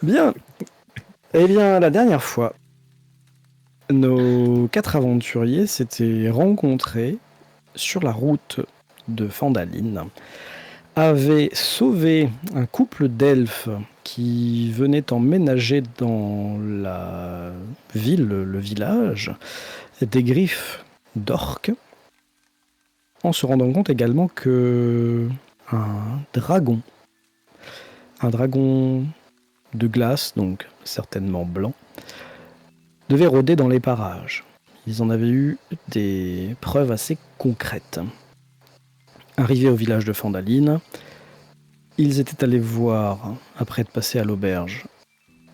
Bien. Eh bien, la dernière fois, nos 4 aventuriers s'étaient rencontrés sur la route de Fandaline, avaient sauvé un couple d'elfes qui venait emménager dans la ville, le village, des griffes d'orques, en se rendant compte également que dragon, un dragon de glace, donc certainement blanc, devait rôder dans les parages. Ils en avaient eu des preuves assez concrètes. Arrivés au village de Fandaline, ils étaient allés voir, après être passés à l'auberge,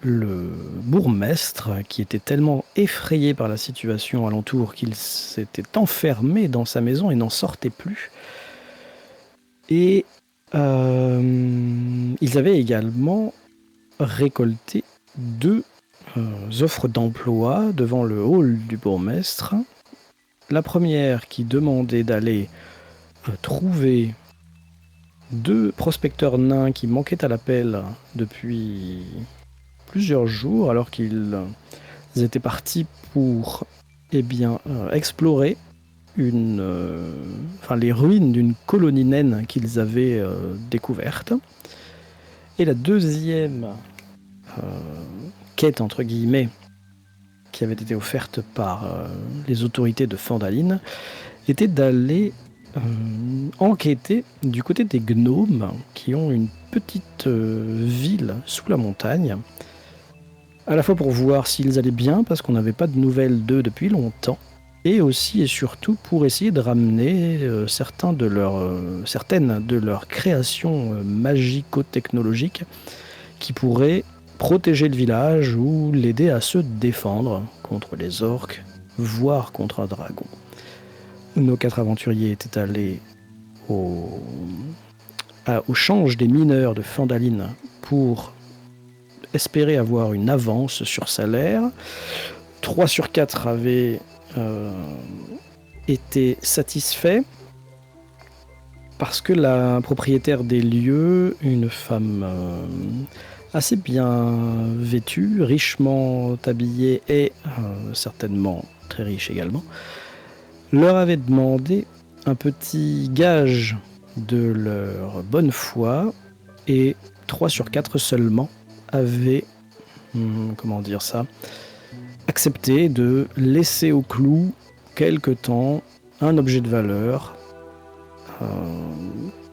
le bourgmestre, qui était tellement effrayé par la situation alentour qu'il s'était enfermé dans sa maison et n'en sortait plus. Et ils avaient également récolté 2 offres d'emploi devant le hall du bourgmestre. La première qui demandait d'aller trouver 2 prospecteurs nains qui manquaient à l'appel depuis plusieurs jours, alors qu'ils étaient partis pour explorer les ruines d'une colonie naine qu'ils avaient découverte. Et la deuxième quête, entre guillemets, qui avait été offerte par les autorités de Fandaline, était d'aller enquêter du côté des gnomes, qui ont une petite ville sous la montagne, à la fois pour voir s'ils allaient bien, parce qu'on n'avait pas de nouvelles d'eux depuis longtemps, et aussi et surtout pour essayer de ramener certaines de leurs créations magico-technologiques qui pourraient protéger le village ou l'aider à se défendre contre les orques, voire contre un dragon. Nos 4 aventuriers étaient allés au change des mineurs de Fandaline pour espérer avoir une avance sur salaire. 3 sur 4 avaient été satisfaits parce que la propriétaire des lieux, une femme assez bien vêtue, richement habillée et certainement très riche également, leur avait demandé un petit gage de leur bonne foi, et 3 sur 4 seulement avaient accepté de laisser au clou quelque temps un objet de valeur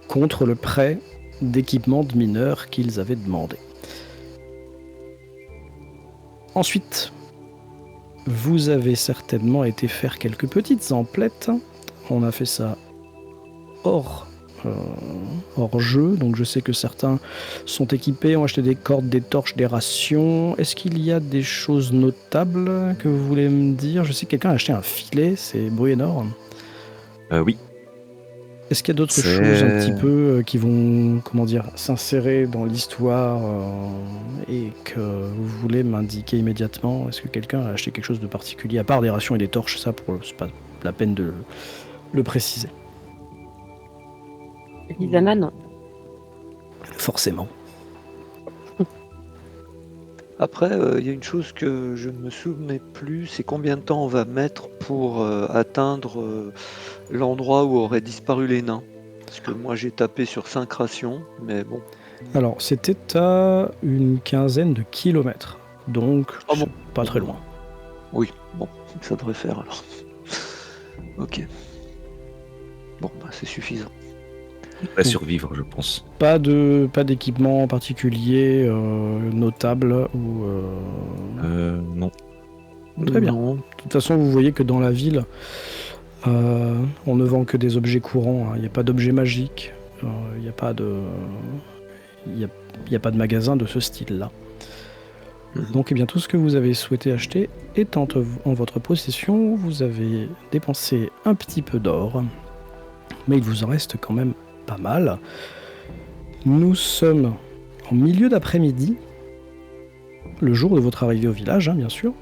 contre le prêt d'équipement de mineurs qu'ils avaient demandé. Ensuite, vous avez certainement été faire quelques petites emplettes. On a fait ça hors jeu, donc je sais que certains sont équipés, ont acheté des cordes, des torches, des rations. Est-ce qu'il y a des choses notables que vous voulez me dire? Je sais que quelqu'un a acheté un filet, c'est Bruenor. Oui. Est-ce qu'il y a d'autres choses un petit peu qui vont, s'insérer dans l'histoire et que vous voulez m'indiquer immédiatement? Est-ce que quelqu'un a acheté quelque chose de particulier, à part des rations et des torches? Ça, c'est pas la peine de le préciser. Lisana, non. Forcément. Après, il y a une chose que je ne me souvenais plus, c'est combien de temps on va mettre pour atteindre l'endroit où auraient disparu les nains. Parce que moi j'ai tapé sur 5 rations, mais bon. Alors, c'était à une 15aine de kilomètres, donc bon. Pas très loin. Oui, bon, ça devrait faire alors. Ok. Bon, bah c'est suffisant. On va survivre, je pense. Pas d'équipement particulier notable ou. Non. Très bien. Non. De toute façon, vous voyez que dans la ville, on ne vend que des objets courants. Il n'y a pas d'objets magiques. Il n'y a pas de. Il n'y a pas de magasin de ce style-là. Donc, tout ce que vous avez souhaité acheter est en votre possession. Vous avez dépensé un petit peu d'or, mais il vous en reste quand même pas mal. Nous sommes en milieu d'après-midi, le jour de votre arrivée au village, bien sûr.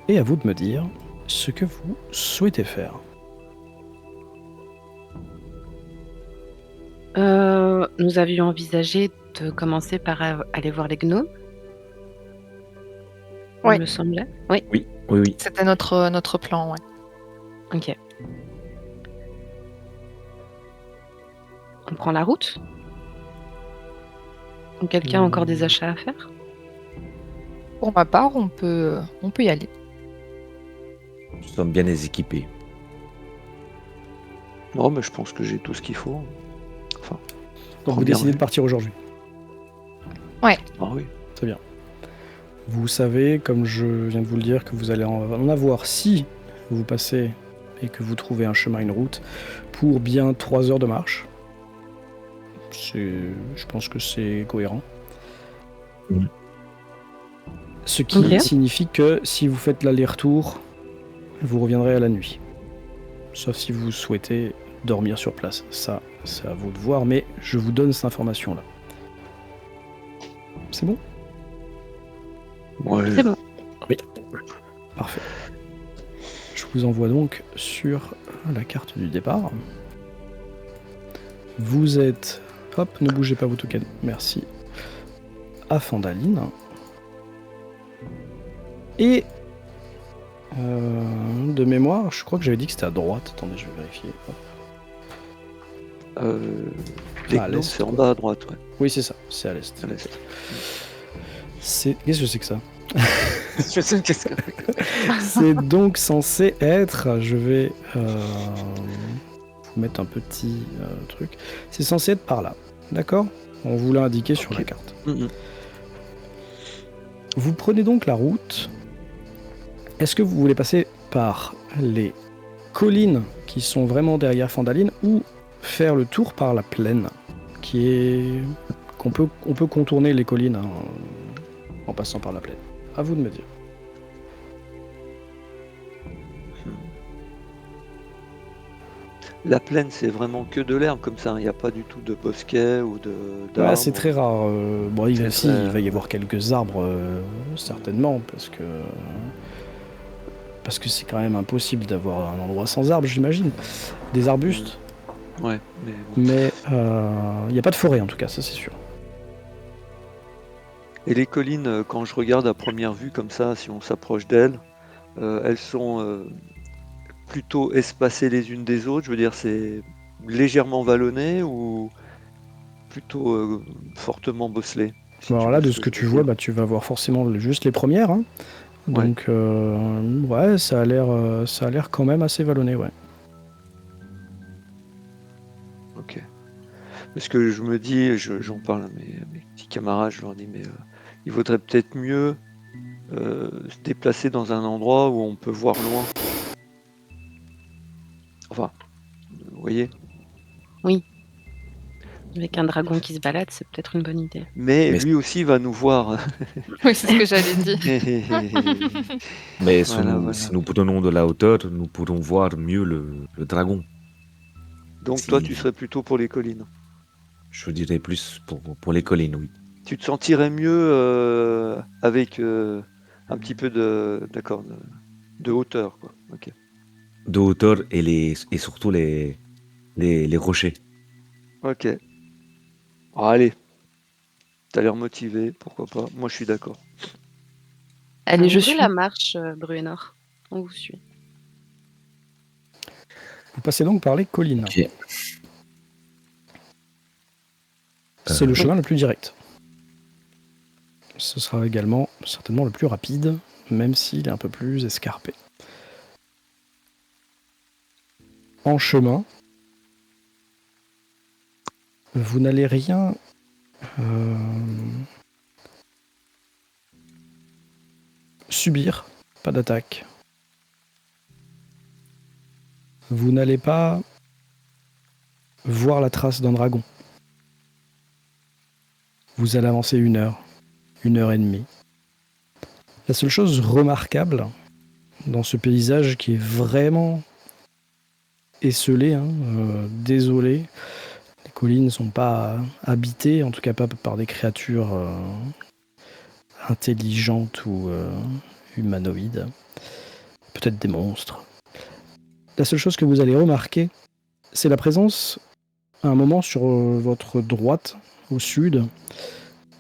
Et à vous de me dire ce que vous souhaitez faire. Nous avions envisagé peut-être commencer par aller voir les gnomes. Ouais. Il me semblait. Oui, Oui. C'était notre plan, ouais. ok. On prend la route. Quelqu'un a encore des achats à faire? Pour ma part, on peut y aller. Nous sommes bien équipés. Non, mais je pense que j'ai tout ce qu'il faut. Enfin, Donc vous première décidez de vue. partir aujourd'hui. Ah oui. Très bien. Vous savez, comme je viens de vous le dire, que vous allez en avoir si vous passez et que vous trouvez un chemin, une route, pour bien 3 heures de marche. Je pense que c'est cohérent. Mhm. Ce qui Ok. signifie que si vous faites l'aller-retour, vous reviendrez à la nuit. Sauf si vous souhaitez dormir sur place. Ça, c'est à vous de voir, mais je vous donne cette information-là. C'est bon ? Ouais. C'est bon. Parfait. Je vous envoie donc sur la carte du départ. Vous êtes... Hop, ne bougez pas vos tokens. Merci. À Fandaline. Et... de mémoire, je crois que j'avais dit que c'était à droite. Attendez, je vais vérifier. Hop. Les à gnomes, l'est, c'est en quoi. bas à droite, ouais. Oui, c'est ça. C'est à l'est. À l'est. Qu'est-ce que c'est que ça ? Je sais qu'est-ce que... C'est donc censé être... Je vais vous mettre un petit truc. C'est censé être par là. D'accord ? On vous l'a indiqué sur la carte. Mhm. Vous prenez donc la route. Est-ce que vous voulez passer par les collines qui sont vraiment derrière Fandaline ou faire le tour par la plaine on peut contourner les collines en passant par la plaine. À vous de me dire. La plaine, c'est vraiment que de l'herbe comme ça. Il n'y a pas du tout de bosquet ou d'arbres. Ouais, c'est très rare. Bon, il C'est va y avoir quelques arbres, certainement, parce que c'est quand même impossible d'avoir un endroit sans arbres, j'imagine. Des arbustes. Ouais, mais bon. Mais il n'y a pas de forêt, en tout cas, ça c'est sûr. Et les collines, quand je regarde à première vue comme ça, si on s'approche d'elles, elles sont plutôt espacées les unes des autres. Je veux dire, c'est légèrement vallonné ou plutôt fortement bosselé. si Alors tu là, vois de ce ce que que je tu veux vois, dire. tu vas voir forcément juste les premières. Hein. Ouais. Donc, ouais, ça a l'air quand même assez vallonné, ouais. Ok. Parce que je me dis, j'en parle à mes petits camarades, je leur dis, mais il vaudrait peut-être mieux se déplacer dans un endroit où on peut voir loin. Enfin, vous voyez. Avec un dragon qui se balade, c'est peut-être une bonne idée. Mais Mais- lui aussi va nous voir. Oui, c'est ce que j'allais dire. Mais Voilà. si nous prenons de la hauteur, nous pourrons voir mieux le dragon. Donc Si- toi, tu serais plutôt pour les collines. Je dirais plus pour les collines, oui. Tu te sentirais mieux avec un petit peu de hauteur, quoi. Ok. De hauteur et surtout les rochers. Ok. Allez. T'as l'air motivé, pourquoi pas. Moi, je suis d'accord. Allez, je suis. suis la marche, Bruenor. On vous suit. Vous passez donc par les collines. Ok. C'est le chemin le plus direct. Ce sera également certainement le plus rapide, même s'il est un peu plus escarpé. En chemin, vous n'allez rien subir, pas d'attaque. Vous n'allez pas voir la trace d'un dragon. Vous allez avancer 1 heure, 1h30. La seule chose remarquable dans ce paysage qui est vraiment esselé, désolé, les collines ne sont pas habitées, en tout cas pas par des créatures intelligentes ou humanoïdes, peut-être des monstres. La seule chose que vous allez remarquer, c'est la présence, à un moment sur votre droite, au sud,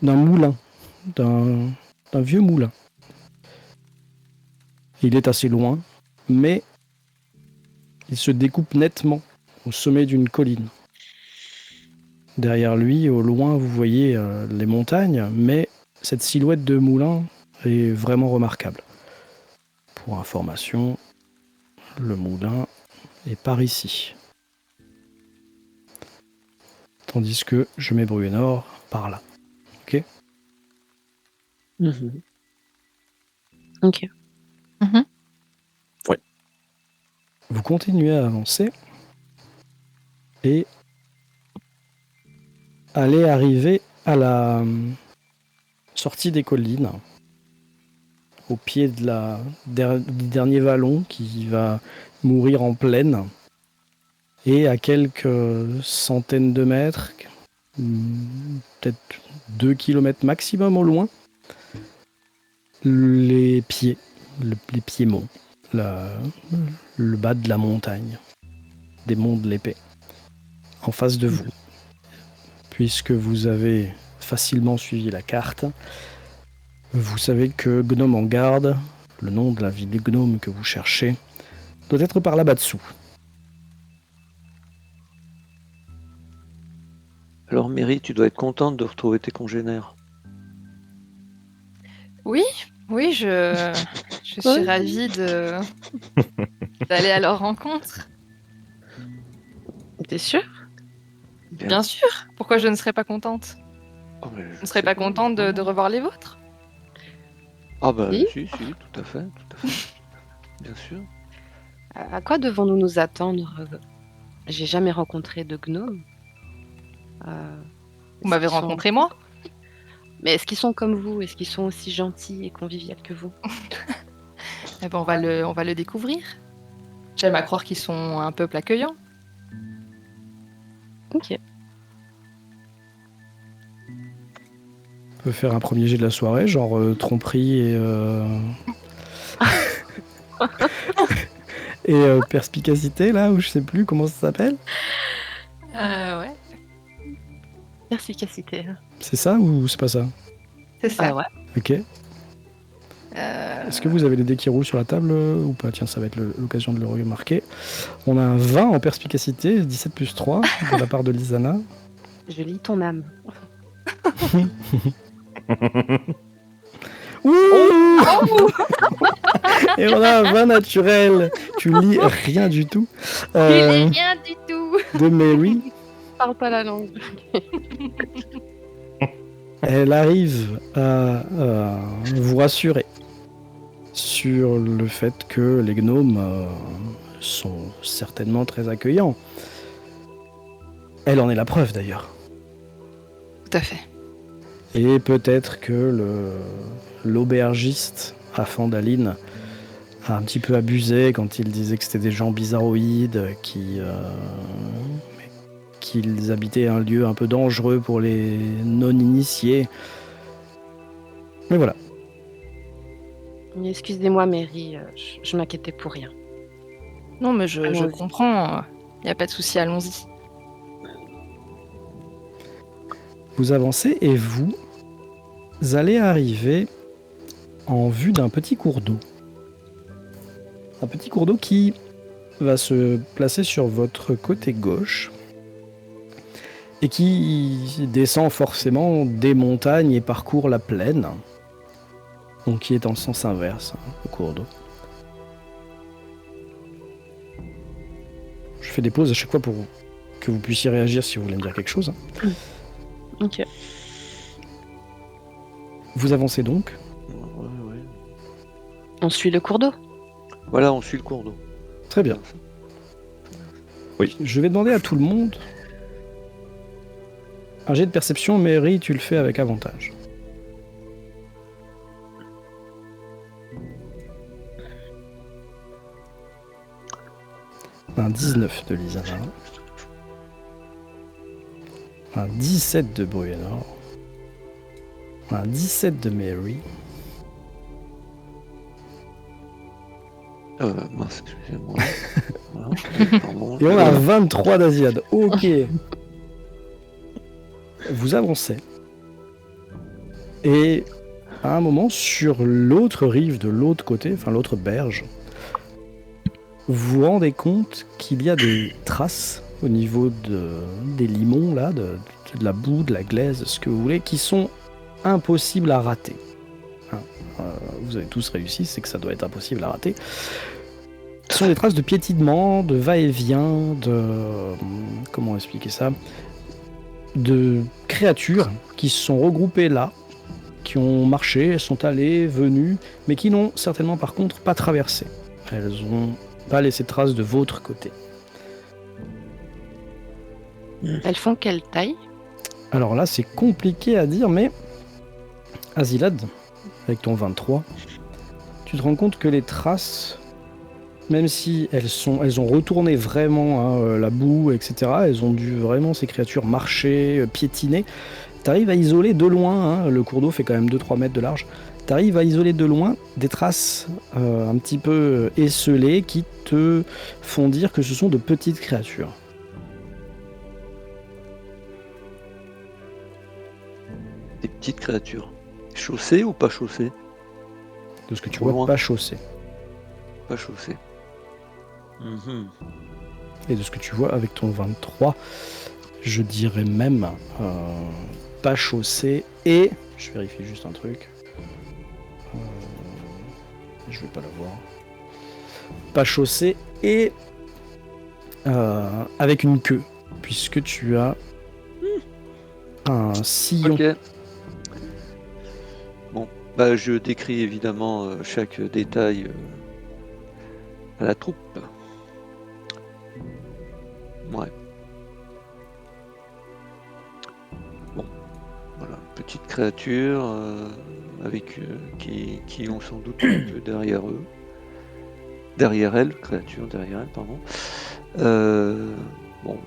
d'un moulin, d'un vieux moulin. Il est assez loin, mais il se découpe nettement au sommet d'une colline. Derrière lui, au loin, vous voyez les montagnes, mais cette silhouette de moulin est vraiment remarquable. Pour information, le moulin est par ici. Tandis que je mets Bruenor par là. Ok ? Mhm. Ok. Vous continuez à avancer et allez arriver à la sortie des collines, au pied de du dernier vallon qui va mourir en plaine, et à quelques centaines de mètres, peut-être 2 kilomètres maximum au loin, les piémonts, le bas de la montagne, des monts de l'épée, en face de vous. Puisque vous avez facilement suivi la carte, vous savez que Gnome en Garde, le nom de la ville de Gnome que vous cherchez, doit être par là-bas dessous. Alors Mary, tu dois être contente de retrouver tes congénères. Oui, je suis ravie d'aller à leur rencontre. T'es sûr? Bien sûr. Pourquoi je ne serais pas contente? Oh, mais Je ne serais pas contente de revoir les vôtres? Ah bah Oui. si, tout à fait. Bien sûr. À quoi devons-nous nous attendre? J'ai jamais rencontré de gnome. Vous m'avez rencontré moi? Mais est-ce qu'ils sont comme vous? Est-ce qu'ils sont aussi gentils et conviviaux que vous? Eh ben, on va le découvrir. J'aime à croire qu'ils sont un peuple accueillant. Ok. On peut faire un premier jet de la soirée, genre tromperie et et perspicacité, là, ou je sais plus comment ça s'appelle. Ouais, Perspicacité. C'est ça ou c'est pas ça? c'est ça. Ah ouais. Ok. Est-ce que vous avez les dés qui roulent sur la table ou pas? Tiens, ça va être l'occasion de le remarquer. On a un 20 en perspicacité, 17 plus 3 de la part de Lisana. Je lis ton âme. Ouh Et on a un 20 naturel. Tu lis rien du tout. Rien du tout. De Mary. Parle pas la langue. Elle arrive à vous rassurer sur le fait que les gnomes sont certainement très accueillants. Elle en est la preuve d'ailleurs. Tout à fait. Et peut-être que l'aubergiste à Fandaline a un petit peu abusé quand il disait que c'était des gens bizarroïdes, qu'ils habitaient un lieu un peu dangereux pour les non-initiés. Mais voilà. Excusez-moi, Mary, je m'inquiétais pour rien. Non, mais je Allons-y. comprends. Il n'y a pas de souci, allons-y. Vous avancez et vous allez arriver en vue d'un petit cours d'eau. Un petit cours d'eau qui va se placer sur votre côté gauche et qui descend forcément des montagnes et parcourt la plaine. Donc qui est en sens inverse, hein, le cours d'eau. Je fais des pauses à chaque fois pour que vous puissiez réagir si vous voulez me dire quelque chose. Ok. Vous avancez donc. Ouais. On suit le cours d'eau. Voilà, on suit le cours d'eau. Très bien. Je vais demander à tout le monde un jet de perception, mais Ri, tu le fais avec avantage. Un 19 de Lisana. Un 17 de Bruenor. Un 17 de Mary. Mince, excusez-moi. Voilà. Pardon. Et on a 23 d'Asiad. Ok. vous avancez. Et à un moment, sur l'autre rive de l'autre côté, enfin l'autre berge, vous vous rendez compte qu'il y a des traces au niveau des limons, là, de la boue, de la glaise, ce que vous voulez, qui sont impossibles à rater. Hein, vous avez tous réussi, c'est que ça doit être impossible à rater. Ce sont des traces de piétinement, de va-et-vient, de... comment expliquer ça ? De créatures qui se sont regroupées là, qui ont marché, sont allées, venues, mais qui n'ont certainement par contre pas traversé. Elles n'ont pas laissé de traces de votre côté. Elles font quelle taille? Alors là, c'est compliqué à dire, mais Azilad, avec ton 23, tu te rends compte que les traces, même si elles ont retourné vraiment la boue, etc., elles ont dû vraiment, ces créatures, marcher, piétiner. Tu arrives à isoler de loin, le cours d'eau fait quand même 2-3 mètres de large, tu arrives à isoler de loin des traces un petit peu esselées qui te font dire que ce sont de petites créatures. Des petites créatures. Chaussées ou pas chaussées? De ce que tu Au vois, loin. pas chaussées. Pas chaussées. Et de ce que tu vois avec ton 23, je dirais même pas chaussées et... Je vérifie juste un truc. Je vais pas l'avoir. Pas chaussées et avec une queue, puisque tu as un sillon. Ok. Bon, bah je décris évidemment chaque détail à la troupe. Ouais. Bon, voilà, petite créature avec qui ont sans doute un peu derrière eux. Derrière elle, créature derrière elle, pardon. Bon,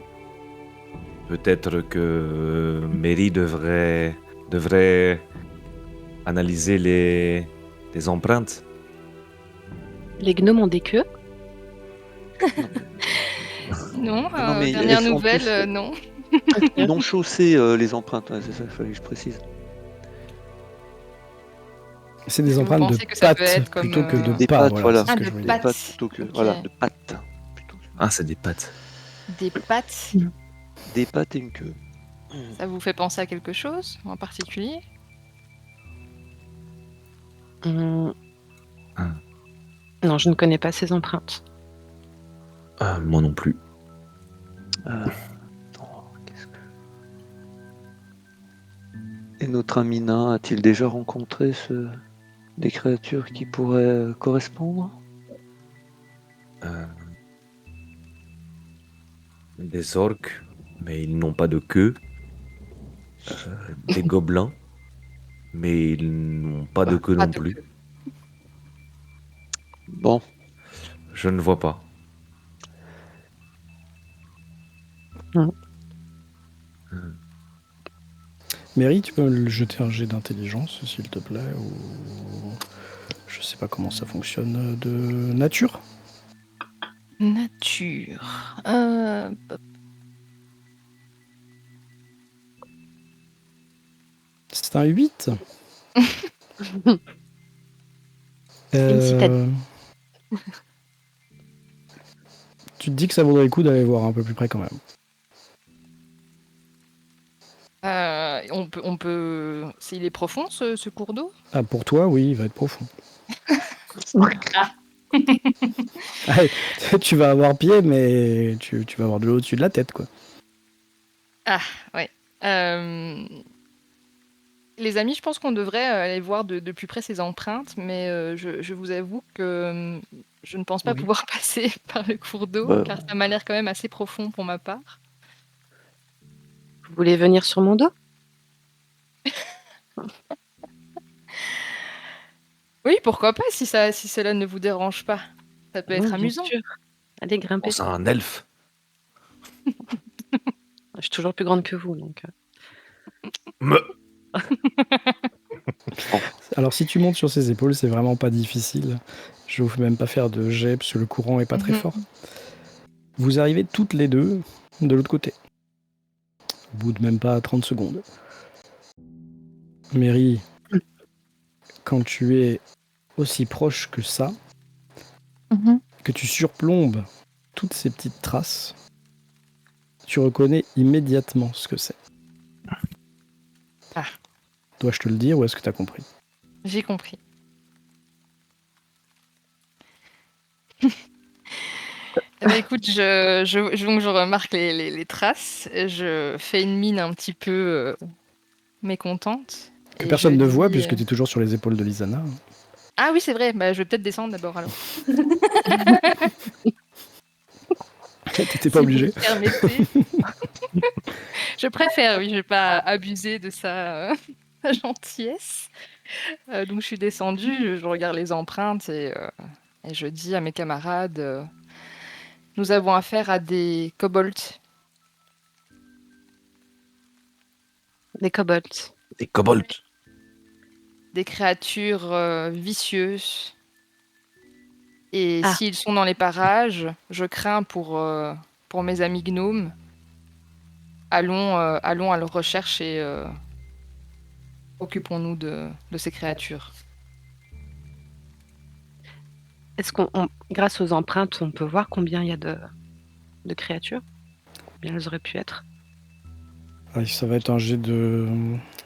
Peut-être que Mary devrait analyser les empreintes. Les gnomes ont des queues? Non, Non, mais dernière elles sont en nouvelle, plus- non. non chaussées les empreintes, ouais, c'est ça, il fallait que je précise. C'est des Vous empreintes de pensez que ça peut pattes être comme, plutôt que de Des pas. pattes, voilà. C'est ce Ah, que de je voulais Des dire. pattes. pattes plutôt que... Ok. Voilà, de pattes. Plutôt que- Ah, c'est des pattes. Des pattes, Des pattes et une queue. ça vous fait penser à quelque chose en particulier? Hum. Ah. Non, je ne connais pas ces empreintes. Moi non plus. Attends, qu'est-ce que... Et notre ami nain a-t-il déjà rencontré des créatures qui pourraient correspondre? Des orques, mais ils n'ont pas de queue. Des gobelins, mais ils n'ont pas de queue Pas non de plus. queue. Bon, Je ne vois pas. Mary, tu peux me jeter un jet d'intelligence, s'il te plaît, ou... Je sais pas comment ça fonctionne, de nature. Nature. C'est un 8. Félicitations. Tu te dis que ça vaudrait le coup d'aller voir un peu plus près quand même. On peut... S'il est profond, ce cours d'eau? Ah, pour toi, oui, il va être profond. Ah. Ah, tu vas avoir pied, mais tu vas avoir de l'eau au-dessus de la tête, quoi. Ah, ouais. Les amis, je pense qu'on devrait aller voir de plus près ces empreintes, mais je vous avoue que je ne pense pas Oui. pouvoir passer par le cours d'eau, Bah. car ça m'a l'air quand même assez profond pour ma part. Vous voulez venir sur mon dos? Oui, pourquoi pas, si cela ne vous dérange pas. Ça peut Oui, être bien amusant. sûr. Allez, grimpez. Oh, c'est un elfe. Je suis toujours plus grande que vous, donc... Alors, si tu montes sur ses épaules, c'est vraiment pas difficile. Je vous fais même pas faire de jet, parce que le courant est pas très Mhm. fort. Vous arrivez toutes les deux de l'autre côté. au bout de même pas 30 secondes. Mary, quand tu es aussi proche que ça, que tu surplombes toutes ces petites traces, tu reconnais immédiatement ce que c'est. Ah. Dois-je te le dire ou est-ce que tu as compris? J'ai compris. Eh ben, écoute, donc je remarque les traces, je fais une mine un petit peu mécontente. Que et personne je ne voit dis, puisque tu es toujours sur les épaules de Lisana. Ah oui, c'est vrai, bah, je vais peut-être descendre d'abord alors. T'étais pas Si vous obligé. le permettez. Je préfère, oui, je vais pas abuser de sa gentillesse. Donc je suis descendue, je regarde les empreintes et je dis à mes camarades, nous avons affaire à des kobolds. Des kobolds. Des kobolds. Des créatures vicieuses. Et Ah. s'ils sont dans les parages, je crains pour mes amis gnomes. Allons à leur recherche et occupons-nous de ces créatures. Est-ce grâce aux empreintes, on peut voir combien il y a de créatures? Combien elles auraient pu être? Ouais, ça va être un jet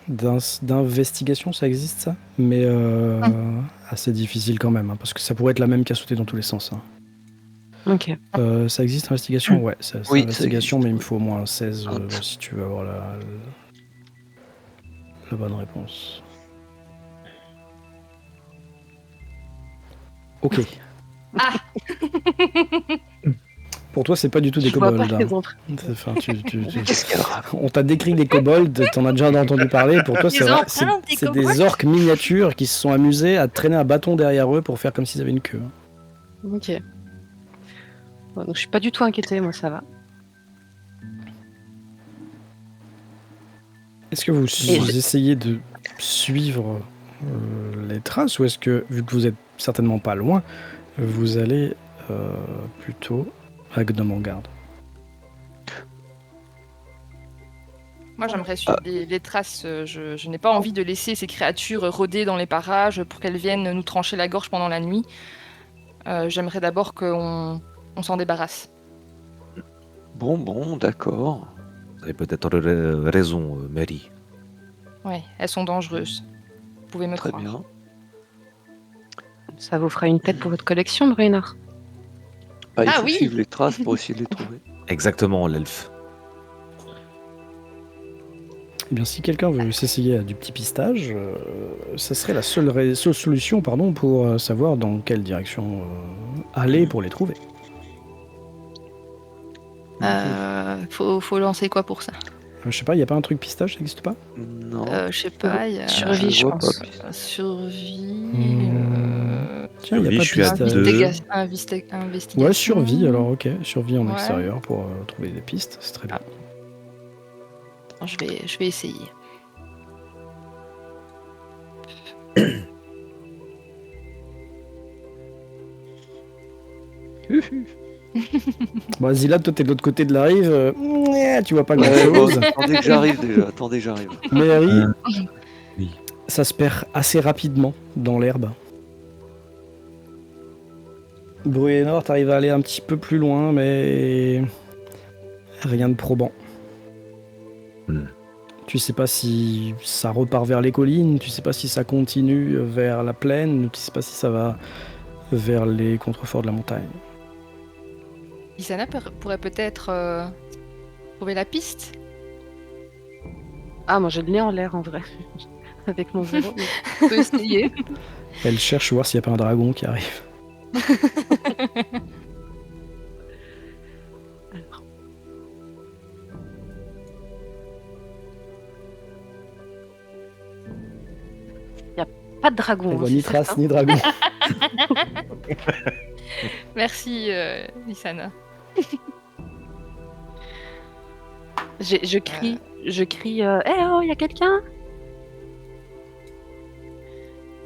d'investigation, ça existe ça? Mais assez difficile quand même, hein, parce que ça pourrait être la même qui a sauté dans tous les sens. Hein. Ok. Ça existe investigation? Ouais, c'est Oui, investigation, ça existe, mais il me oui. faut au moins 16 Hop. si tu veux avoir la bonne réponse. Ok. Ah. Pour toi, c'est pas du tout des Je vois pas kobolds. les empreintes. Enfin, Qu'est-ce qu'elle a? on t'a décrit des kobolds, t'en as déjà entendu parler. Pour toi, Des c'est empreintes, des c'est kobolds. des orques miniatures qui se sont amusés à traîner un bâton derrière eux pour faire comme s'ils avaient une queue. Ok. Bon, donc je suis pas du tout inquiétée, moi ça va. Est-ce que vous essayez de suivre les traces ou est-ce que, vu que vous êtes certainement pas loin, vous allez plutôt à Gnome en garde? Moi, j'aimerais suivre les traces. Je n'ai pas envie de laisser ces créatures rôder dans les parages pour qu'elles viennent nous trancher la gorge pendant la nuit. J'aimerais d'abord qu'on s'en débarrasse. Bon, d'accord. Vous avez peut-être raison, Mary. Ouais, elles sont dangereuses. Vous pouvez me Très croire. bien. Ça vous fera une tête pour votre collection, Bruinard. Il Ah faut oui. suivre les traces pour essayer de les trouver. Exactement, l'elfe. Eh bien, si quelqu'un veut s'essayer à du petit pistage, ça serait la seule solution pour savoir dans quelle direction aller pour les trouver. Faut lancer quoi pour ça? Je sais pas, il n'y a pas un truc pistage, ça n'existe pas? Non. Je sais pas. Y a... Survie, je vois pense. pas. Survie. Tiens, il n'y a Survie, pas je suis à pistage. deux. Investigation. Ouais, survie alors, ok. Survie en Ouais. extérieur pour trouver des pistes, c'est très bien. Je vais essayer. Bon, Zila, toi t'es de l'autre côté de la rive, tu vois pas grand Ouais, bon, chose. attendez que j'arrive déjà. Attendez que j'arrive. Mais Harry, Oui. ça se perd assez rapidement dans l'herbe. Bruenor, t'arrives à aller un petit peu plus loin, mais rien de probant. Tu sais pas si ça repart vers les collines, tu sais pas si ça continue vers la plaine, tu sais pas si ça va vers les contreforts de la montagne. Isana pourrait peut-être trouver la piste. Ah, moi j'ai le nez en l'air en vrai. Avec mon zéro. Mais je peux essayer. Elle cherche voir s'il n'y a pas un dragon qui arrive. Pas de dragon. Elle hein, voit c'est ni trace certain. ni dragon. Merci, Isana. Je crie. Eh oh, il y a quelqu'un?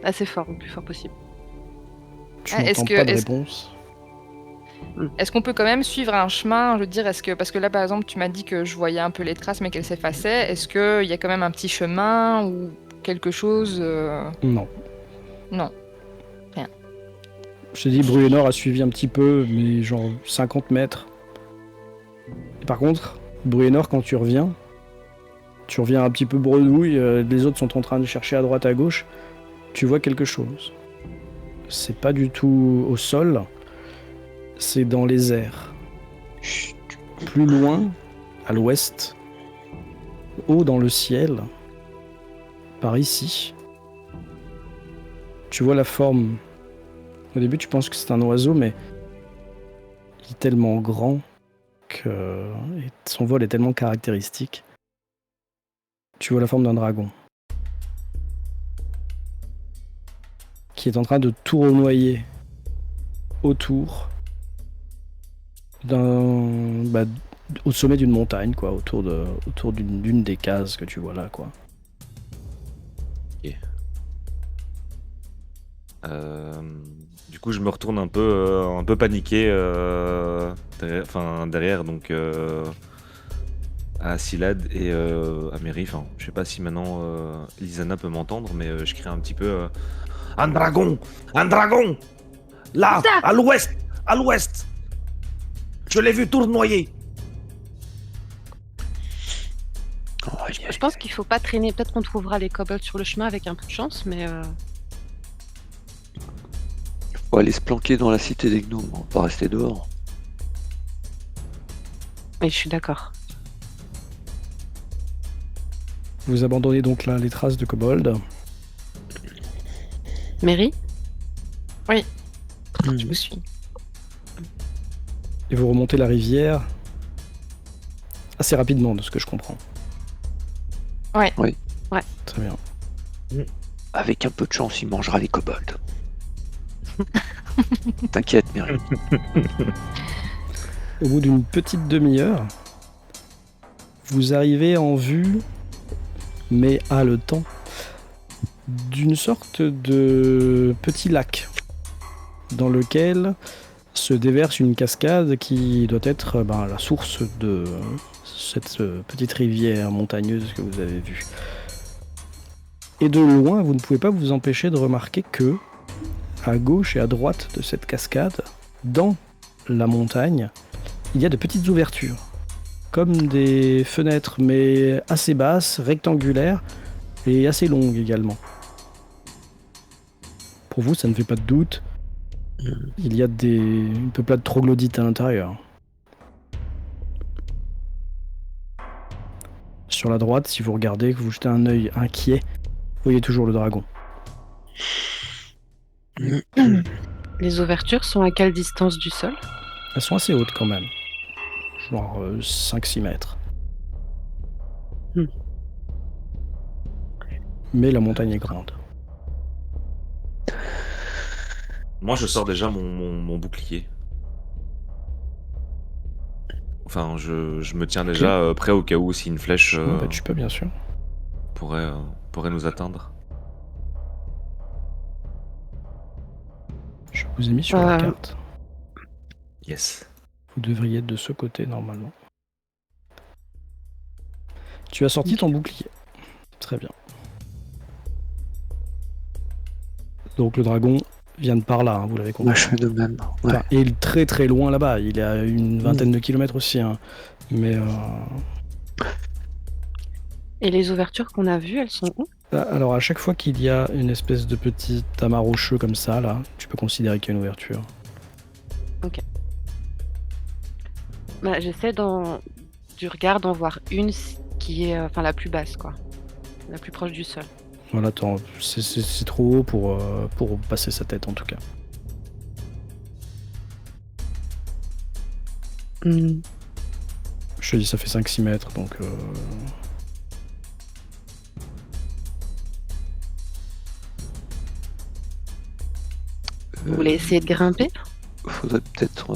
Assez fort, le plus fort possible. Tu Ah, est-ce n'entends que- pas de est-ce- réponse. Est-ce qu'on peut quand même suivre un chemin? Je veux dire, parce que là, par exemple, tu m'as dit que je voyais un peu les traces, mais qu'elles s'effaçaient. Est-ce qu'il y a quand même un petit chemin ou quelque chose Non. Non. Je t'ai dit, Bruenor a suivi un petit peu, mais genre 50 mètres. Et par contre, Bruenor, quand tu reviens un petit peu bredouille, les autres sont en train de chercher à droite à gauche, tu vois quelque chose. C'est pas du tout au sol, c'est dans les airs. Chut. Plus loin, à l'ouest, haut dans le ciel, par ici, tu vois la forme. Au début, tu penses que c'est un oiseau, mais il est tellement grand que et son vol est tellement caractéristique. Tu vois la forme d'un dragon qui est en train de tournoyer autour au sommet d'une montagne, quoi, autour d'une des cases que tu vois là, quoi. Du coup, je me retourne un peu paniqué derrière, donc à Silad et à Mary. Enfin, je sais pas si maintenant Lisana peut m'entendre, mais je crie un petit peu un dragon, là, à l'ouest, je l'ai vu tournoyer. Oh, Je pense qu'il faut pas traîner. Peut-être qu'on trouvera les kobolds sur le chemin avec un peu de chance, mais faut aller se planquer dans la cité des gnomes, on va pas rester dehors. je suis d'accord. Vous abandonnez donc là les traces de kobold. Mary? Oui. Je vous suis. Et vous remontez la rivière assez rapidement, de ce que je comprends. Ouais. Oui. Ouais. Très bien. Avec un peu de chance, il mangera les kobolds. T'inquiète, Mary. Au bout d'une petite demi-heure, vous arrivez en vue, mais haletant, d'une sorte de petit lac dans lequel se déverse une cascade qui doit être la source de cette petite rivière montagneuse que vous avez vue. Et de loin, vous ne pouvez pas vous empêcher de remarquer que, à gauche et à droite de cette cascade, dans la montagne, il y a de petites ouvertures, comme des fenêtres, mais assez basses, rectangulaires, et assez longues également. Pour vous, ça ne fait pas de doute. Il y a une peuplade troglodyte à l'intérieur. Sur la droite, si vous regardez, que vous jetez un œil inquiet, vous voyez toujours le dragon. Les ouvertures sont à quelle distance du sol? Elles sont assez hautes quand même. Genre 5-6 mètres. Mais la montagne est grande. Moi, je sors déjà mon bouclier. Enfin, je me tiens déjà prêt au cas où si une flèche Tu peux, bien sûr. pourrait nous atteindre. Je vous ai mis sur la carte. Yes. Vous devriez être de ce côté normalement. Tu as sorti ton bouclier. Très bien. Donc le dragon vient de par là, hein, vous l'avez compris. Moi, je fais de même. Ouais. Enfin, et il est très très loin là-bas. Il est à une vingtaine de kilomètres aussi. Hein. Mais Et les ouvertures qu'on a vues, elles sont où? alors à chaque fois qu'il y a une espèce de petit amas rocheux comme ça, là, tu peux considérer qu'il y a une ouverture. Ok. J'essaie du regard d'en voir une qui est la plus basse, quoi. La plus proche du sol. Voilà, c'est trop haut pour passer sa tête en tout cas. Je te dis, ça fait 5-6 mètres, donc... Vous voulez essayer de grimper? Faudrait peut-être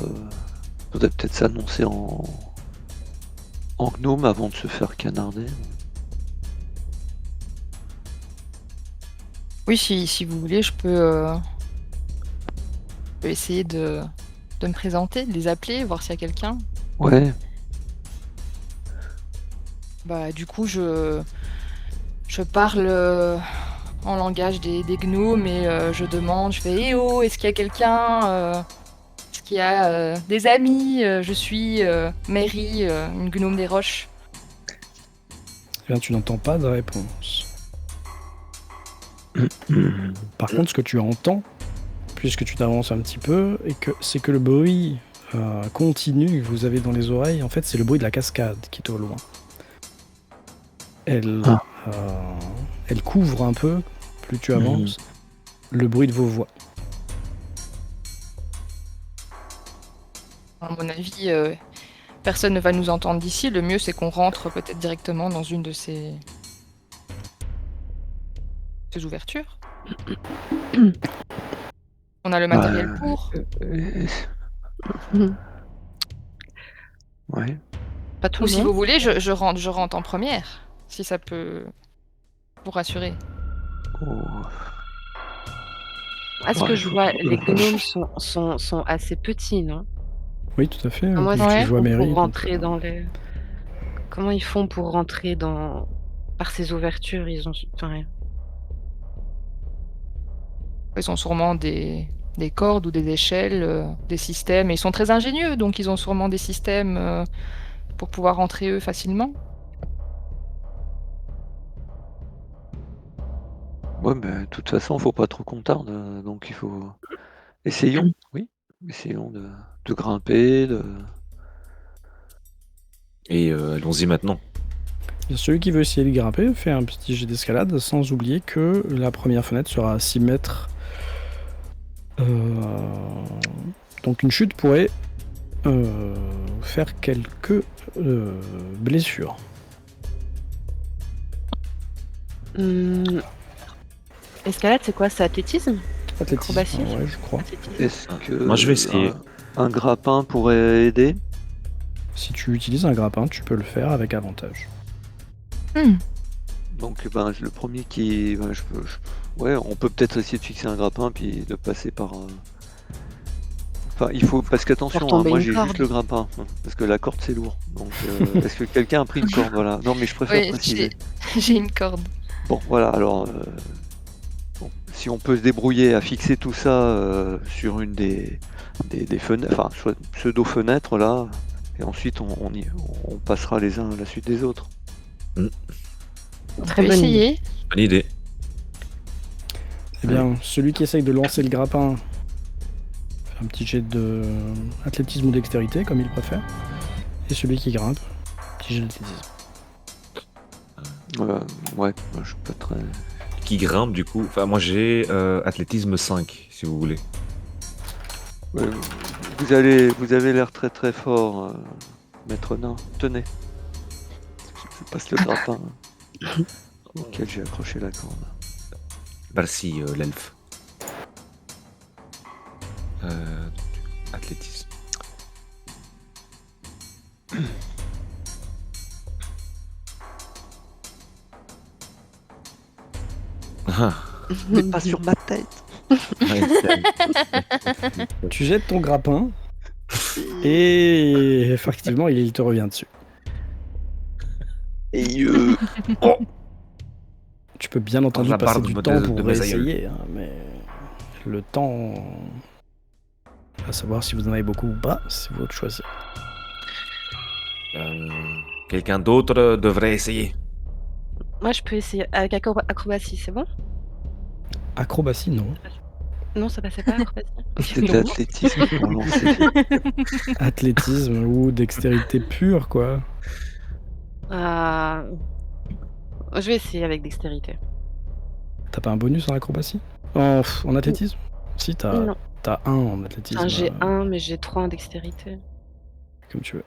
s'annoncer en gnome avant de se faire canarder. Oui, si vous voulez, je peux essayer de de me présenter, de les appeler, voir s'il y a quelqu'un. Ouais. Bah, du coup, je parle en langage des gnomes et je demande, je fais Eh oh, est-ce qu'il y a quelqu'un Est-ce qu'il y a des amis Je suis Mary, une gnome des roches. Eh bien, tu n'entends pas de réponse. Par contre, ce que tu entends, puisque tu t'avances un petit peu, c'est que le bruit continu que vous avez dans les oreilles, en fait, c'est le bruit de la cascade qui est au loin. Elle couvre un peu, plus tu avances, le bruit de vos voix. À mon avis, personne ne va nous entendre d'ici. Le mieux, c'est qu'on rentre peut-être directement dans une de ces ouvertures. On a le matériel pour. Ouais. Pas tout Ou le si monde. vous voulez, je rentre en première, si ça peut vous rassurer. Oh. À ce Ouais, que je vois, les gnomes sont assez petits, non? Oui, tout à fait. Comment Puis est-ce Ouais. tu joues à qu'ils font Mary. pour donc, rentrer dans les... Comment ils font pour rentrer par ces ouvertures? Ils ont... Enfin, Ils ont sûrement des cordes ou des échelles, des systèmes. Et ils sont très ingénieux, donc ils ont sûrement des systèmes pour pouvoir rentrer eux facilement. Ouais, mais de toute façon, faut pas trop qu'on tarde, donc il faut... Essayons, oui. Essayons de grimper, Et allons-y maintenant. celui qui veut essayer de grimper fait un petit jet d'escalade, sans oublier que la première fenêtre sera à 6 mètres. Donc une chute pourrait faire quelques blessures. Escalade, c'est quoi? C'est athlétisme? Athlétisme, Acrobatie? ouais, je crois. Athlétisme. Est-ce que Moi, je vais essayer. un grappin pourrait aider? Si tu utilises un grappin, tu peux le faire avec avantage. Donc le premier qui... Ouais, on peut peut-être essayer de fixer un grappin puis de passer par... Enfin, il faut... Parce qu'attention, Faire tomber moi une j'ai corde. juste le grappin, parce que la corde c'est lourd. Donc est-ce que quelqu'un a pris une corde? Voilà. Non mais je préfère Oui, préciser. j'ai une corde. Bon, voilà, alors... bon, si on peut se débrouiller à fixer tout ça sur une des fenêtres, enfin, soit pseudo-fenêtres là, et ensuite on passera les uns à la suite des autres. On Très peut bonne essayer. Bonne idée. Eh bien, celui qui essaye de lancer le grappin fait un petit jet de athlétisme ou dextérité, comme il préfère. Et celui qui grimpe, petit jet d'athlétisme. Ouais, moi, je suis pas très... Qui grimpe du coup. Enfin, moi j'ai athlétisme 5, si vous voulez. Ouais, vous avez l'air très très fort, maître nain. Tenez. Je passe le grappin auquel j'ai accroché la corde. Merci, l'elfe. Athlétisme. Ah, Mais pas sur ma tête. ouais, Tu jettes ton grappin, et effectivement, il te revient dessus. Et Tu peux bien entendu la passer barre du de- temps de pour mes aïeuls. essayer, hein, mais le temps, à savoir si vous en avez beaucoup ou pas, c'est votre choisir. Quelqu'un d'autre devrait essayer. Moi, je peux essayer avec acrobatie, c'est bon? Acrobatie, non. Non, ça passait pas, acrobatie? c'était athlétisme pour lancer. Athlétisme ou dextérité pure, quoi. Je vais essayer avec dextérité. T'as pas un bonus en acrobatie en athlétisme? Si, Non. t'as 1 en athlétisme. Enfin, j'ai 1, mais j'ai 3 en dextérité. Comme tu veux.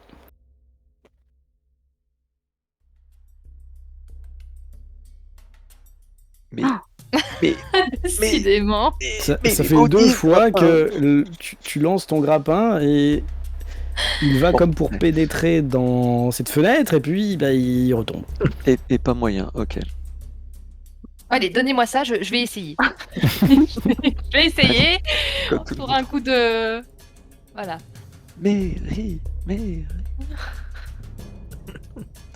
Décidément. Ça fait 2 fois que tu lances ton grappin et il va comme pour pénétrer dans cette fenêtre et puis bah, il retombe. Et pas moyen, ok. Allez, donnez-moi ça, je vais essayer. Je vais essayer Comme tout le pour monde. un coup de Voilà. Mary.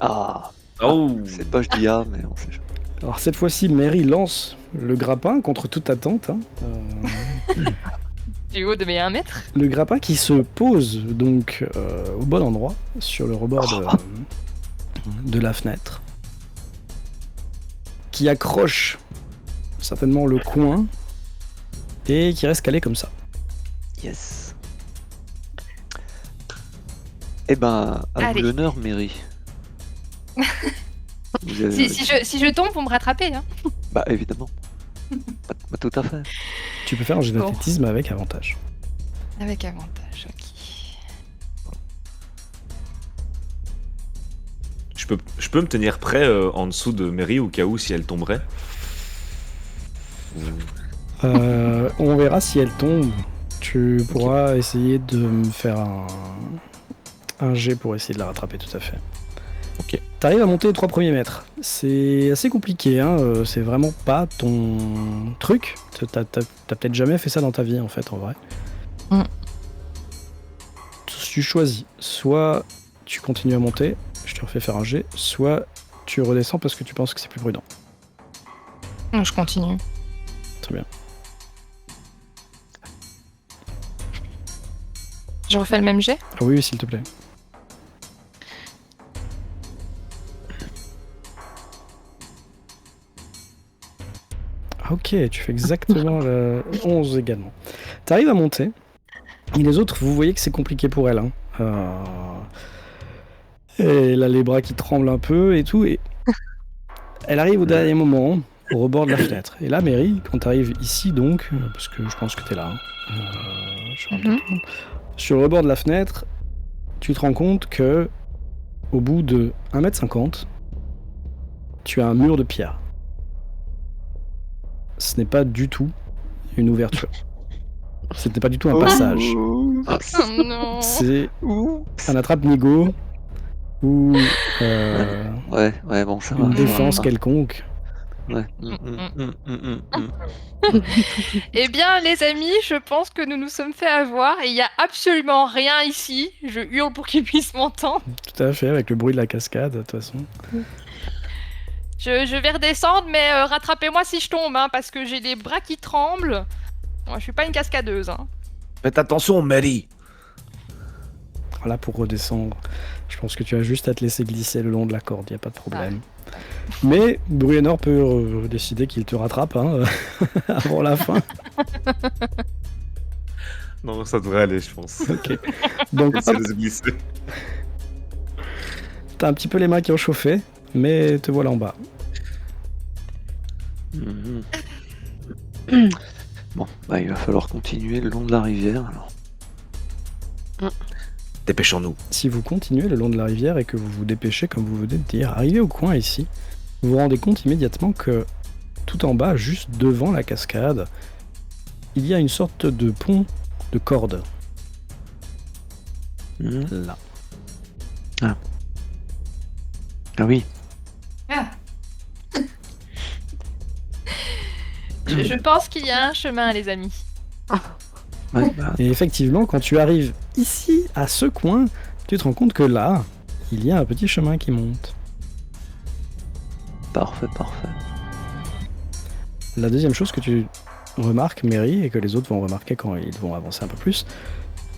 Ah, Oh. c'est pas je dis ah, mais on sait jamais. Alors cette fois-ci, Mary lance le grappin contre toute attente. Du haut de mes 1 mètre. Le grappin qui se pose donc au bon endroit, sur le rebord de la fenêtre, qui accroche certainement le coin et qui reste calé comme ça. Yes. Eh ben, à vous Allez. l'honneur, Mary. Vous avez- Si je tombe, vous me rattrapez. Hein. Bah évidemment. Pas tout à fait. Tu peux faire un jet Bon. d'athlétisme avec avantage. Avec avantage, ok. Je peux me tenir prêt en dessous de Mary au cas où si elle tomberait. On verra si elle tombe. Tu pourras essayer de me faire un jet pour essayer de la rattraper, tout à fait. Ok. T'arrives à monter les 3 premiers mètres. C'est assez compliqué, hein. C'est vraiment pas ton truc. T'as peut-être jamais fait ça dans ta vie, en fait, en vrai. Mm. Tu choisis. Soit tu continues à monter, je te refais faire un jet, soit tu redescends parce que tu penses que c'est plus prudent. Donc, je continue. Très bien. Je refais le même jet. Ah oui, s'il te plaît. Ok, tu fais exactement le 11 également. T'arrives à monter, et les autres, vous voyez que c'est compliqué pour elle. Hein. Et elle a les bras qui tremblent un peu et tout, et elle arrive au dernier moment, au rebord de la fenêtre. Et là, Mary, quand t'arrives ici donc, parce que je pense que t'es là, hein, je vais Mhm. sur le rebord de la fenêtre, tu te rends compte que, au bout de 1m50, tu as un mur de pierre. Ce n'est pas du tout une ouverture. Ce n'est pas du tout un passage. Oh non. C'est Ouh. un attrape-nigo ou Ouais, bon, ça va. une ça va. défense quelconque. Ouais. Eh bien, les amis, je pense que nous nous sommes fait avoir et il n'y a absolument rien ici. Je hurle pour qu'ils puissent m'entendre. Tout à fait, avec le bruit de la cascade, de toute façon. Je vais redescendre, mais rattrapez-moi si je tombe, hein, parce que j'ai les bras qui tremblent. Moi, je suis pas une cascadeuse. Hein. Faites attention, Mary. Voilà, pour redescendre, je pense que tu as juste à te laisser glisser le long de la corde, il n'y a pas de problème. Mais Bruenor peut décider qu'il te rattrape hein, avant la fin. Non, ça devrait aller, je pense. Ok. Donc, Ça hop, laisse glisser. t'as un petit peu les mains qui ont chauffé, mais te voilà en bas. Bon, bah il va falloir continuer le long de la rivière alors. Dépêchons-nous. Si vous continuez le long de la rivière et que vous vous dépêchez, comme vous venez de dire, arrivé au coin ici, vous vous rendez compte immédiatement que tout en bas, juste devant la cascade, il y a une sorte de pont de corde. Là. Ah oui. Ah. Je pense qu'il y a un chemin, les amis. Ouais, bah, Et effectivement, quand tu arrives ici, à ce coin, tu te rends compte que là, il y a un petit chemin qui monte. parfait. La deuxième chose que tu remarques, Mary, et que les autres vont remarquer quand ils vont avancer un peu plus,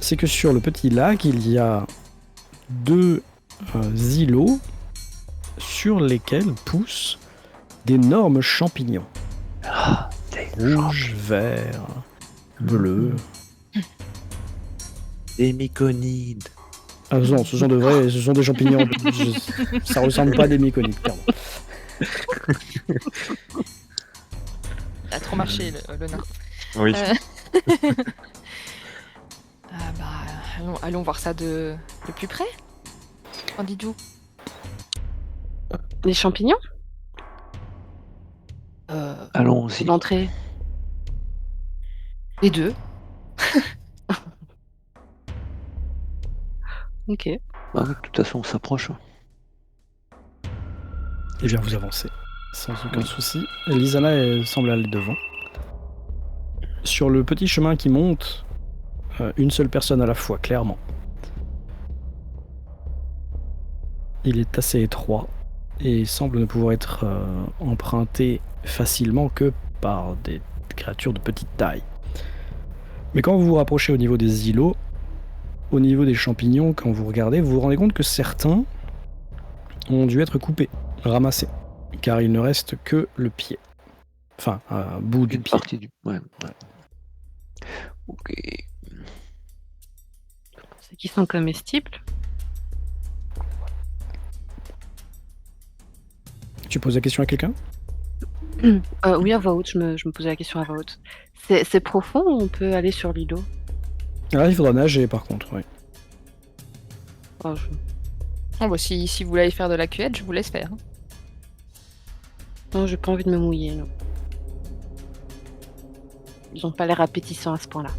c'est que sur le petit lac, il y a 2 îlots sur lesquels poussent d'énormes champignons. Rouge, vert, bleu. Des myconides. Ah non, ce sont de vrais, ce sont des champignons. Ça ressemble pas à des myconides, clairement. Ça a trop marché, le nain. Oui. Ah bah, allons voir ça de plus près. Qu'en dites-vous? Les champignons Allons-y. L'entrée. Les deux. Ok. Bah, de toute façon, on s'approche. Et bien vous avancez, sans aucun souci. Lisana elle semble aller devant. Sur le petit chemin qui monte une seule personne à la fois, clairement. Il est assez étroit et semble ne pouvoir être emprunté facilement que par des créatures de petite taille. Mais quand vous vous rapprochez au niveau des îlots, au niveau des champignons, quand vous regardez, vous vous rendez compte que certains ont dû être coupés, ramassés, car il ne reste que le pied. Enfin, un bout du Une pied. partie du. Ouais. Ok. C'est qui sont comestibles. Tu poses la question à quelqu'un ? Oui, à voix haute, je me posais la question à voix haute. C'est profond ou on peut aller sur l'îlot? Ah, il faudra nager par contre, oui. Oh, Oh, bah, si vous voulez aller faire de la cueillette, je vous laisse faire. Non, j'ai pas envie de me mouiller, non. Ils ont pas l'air appétissants à ce point-là.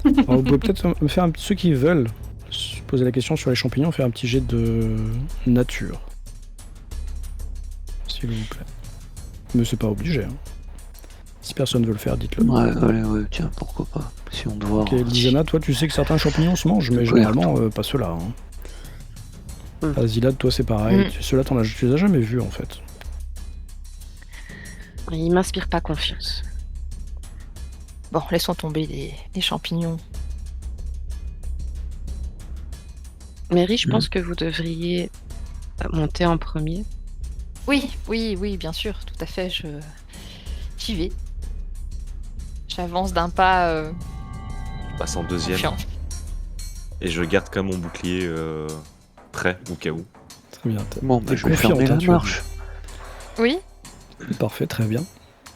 Alors, vous pouvez peut-être me faire ceux qui veulent se poser la question sur les champignons, faire un petit jet de nature. S'il vous plaît. Mais c'est pas obligé. Hein. Si personne veut le faire, dites-le. Ouais, tiens, pourquoi pas. Si on doit. Ok, Lisana, toi tu sais que certains champignons se mangent, mais Ouais, généralement pas ceux-là. Hein. Azilad, toi c'est pareil. Ceux-là, tu les as jamais vus en fait. Ils m'inspirent pas confiance. Bon, laissons tomber les champignons. Mary, je pense que vous devriez monter en premier. Oui, bien sûr, tout à fait, j'y vais. J'avance d'un pas Je passe en deuxième. confiant. Et je garde quand même mon bouclier prêt au cas où. Très bien. Bon, T'es je vais fermer confiante, hein, la tu as marche. Oui, dit. Parfait, très bien.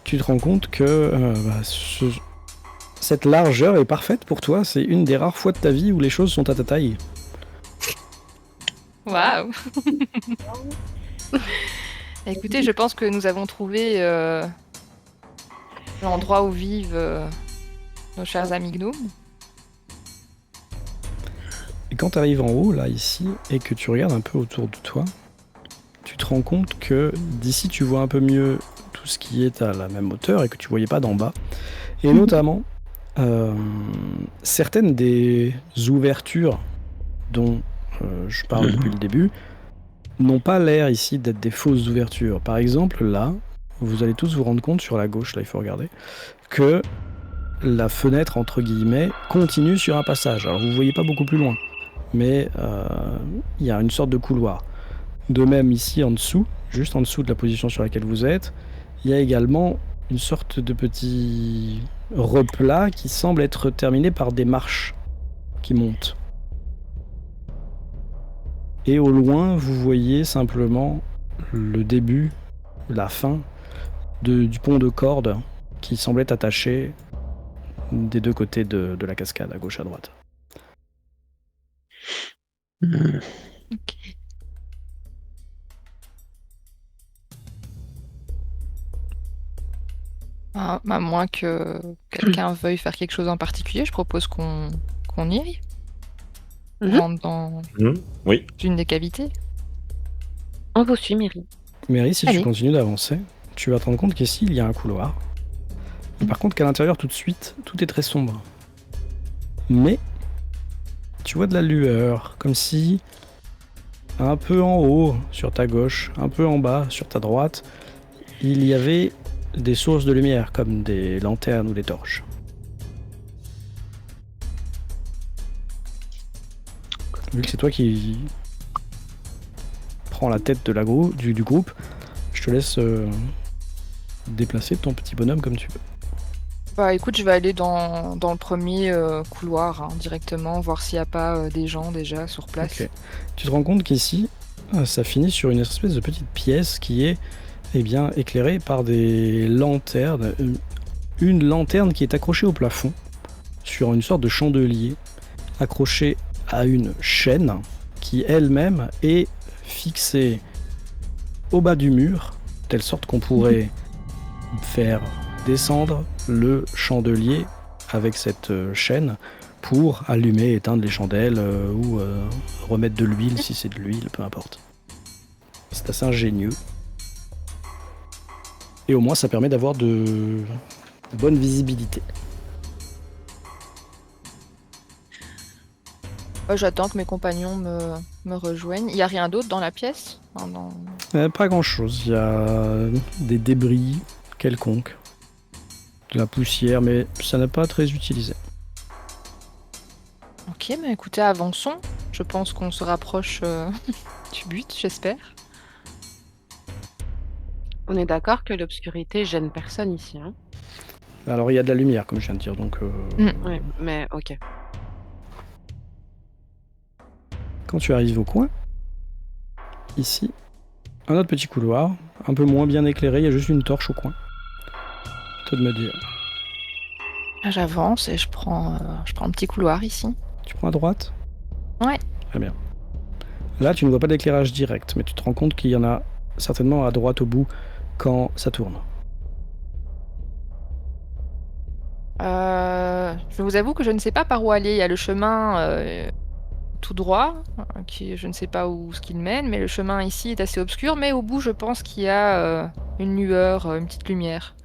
Tu te rends compte que cette largeur est parfaite pour toi. C'est une des rares fois de ta vie où les choses sont à ta taille. waouh. Écoutez, je pense que nous avons trouvé l'endroit où vivent nos chers amis gnomes. Et quand tu arrives en haut, là, ici, et que tu regardes un peu autour de toi, tu te rends compte que d'ici, tu vois un peu mieux tout ce qui est à la même hauteur et que tu voyais pas d'en bas. Et notamment, certaines des ouvertures dont je parle depuis le début n'ont pas l'air ici d'être des fausses ouvertures. Par exemple, là, vous allez tous vous rendre compte sur la gauche, là, il faut regarder, que la fenêtre, entre guillemets, continue sur un passage. Alors, vous voyez pas beaucoup plus loin, mais il y a une sorte de couloir. De même, ici, en dessous, juste en dessous de la position sur laquelle vous êtes, il y a également une sorte de petit replat qui semble être terminé par des marches qui montent. Et au loin, vous voyez simplement le début, la fin du pont de corde qui semblait attaché des deux côtés de la cascade, à gauche, à droite. Ok. À moins que quelqu'un veuille faire quelque chose en particulier, je propose qu'on y aille. On rentre dans Oui. une des cavités. On vous suit, Mary. Mary, si Allez. tu continues d'avancer, tu vas te rendre compte qu'ici, il y a un couloir. Et par contre, qu'à l'intérieur, tout de suite, tout est très sombre. Mais, tu vois de la lueur, comme si, un peu en haut, sur ta gauche, un peu en bas, sur ta droite, il y avait des sources de lumière, comme des lanternes ou des torches. Vu que c'est toi qui prends la tête de du groupe, je te laisse déplacer ton petit bonhomme comme tu veux. Bah écoute, je vais aller dans le premier couloir hein, directement, voir s'il n'y a pas des gens déjà sur place. Ok. Tu te rends compte qu'ici, ça finit sur une espèce de petite pièce qui est éclairée par des lanternes. Une lanterne qui est accrochée au plafond sur une sorte de chandelier accroché à une chaîne qui elle-même est fixée au bas du mur, de telle sorte qu'on pourrait faire descendre le chandelier avec cette chaîne pour allumer, éteindre les chandelles ou remettre de l'huile si c'est de l'huile, peu importe. C'est assez ingénieux. Et au moins ça permet d'avoir de bonne visibilité. J'attends que mes compagnons me rejoignent. Il y a rien d'autre dans la pièce? Enfin, Pas grand-chose. Il y a des débris quelconques, de la poussière, mais ça n'a pas très utilisé. Ok, mais écoutez, avançons. Je pense qu'on se rapproche du but, j'espère. On est d'accord que l'obscurité gêne personne ici, hein? Alors il y a de la lumière, comme je viens de dire, donc Ouais, mais ok. quand tu arrives au coin, ici, un autre petit couloir, un peu moins bien éclairé, il y a juste une torche au coin. Toi de me dire. J'avance et je prends un petit couloir ici. Tu prends à droite? Ouais. Très bien. Là, tu ne vois pas d'éclairage direct, mais tu te rends compte qu'il y en a certainement à droite au bout quand ça tourne. Je vous avoue que je ne sais pas par où aller. Il y a le chemin tout droit, qui je ne sais pas où ce qu'il mène, mais le chemin ici est assez obscur. Mais au bout, je pense qu'il y a une lueur, une petite lumière.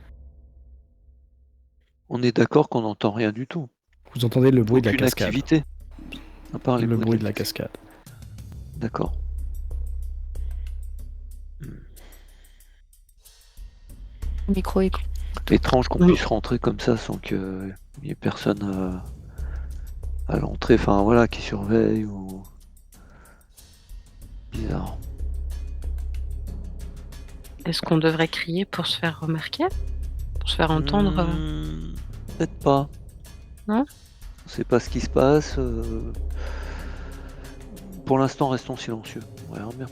On est d'accord qu'on n'entend rien du tout. Vous entendez le bruit de la Aucune cascade. activité. À part les Le bruits bruit de la cascade. D'accord. Micro écho. Étrange qu'on puisse rentrer comme ça sans qu'il y ait personne à l'entrée, enfin voilà, qui surveille ou. Bizarre. Est-ce qu'on devrait crier pour se faire remarquer? Pour se faire entendre? Peut-être pas. Non? On sait pas ce qui se passe. Pour l'instant, restons silencieux. On verra bien.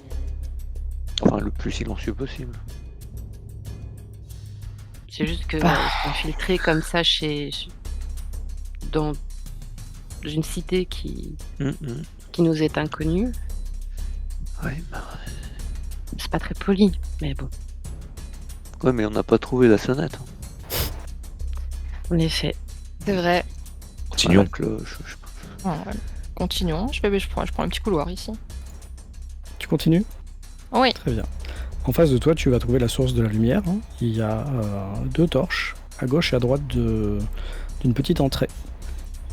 Enfin, le plus silencieux possible. C'est juste que s'infiltrer comme ça dans une cité qui nous est inconnue, Ouais. c'est pas très poli, mais bon. Ouais, mais on n'a pas trouvé la sonnette. En effet. C'est vrai. Continuons. La cloche, je sais pas. Ouais. Continuons. Je prends un petit couloir ici. Tu continues? Oui. Très bien. En face de toi, tu vas trouver la source de la lumière. Il y a 2 torches, à gauche et à droite d'une petite entrée.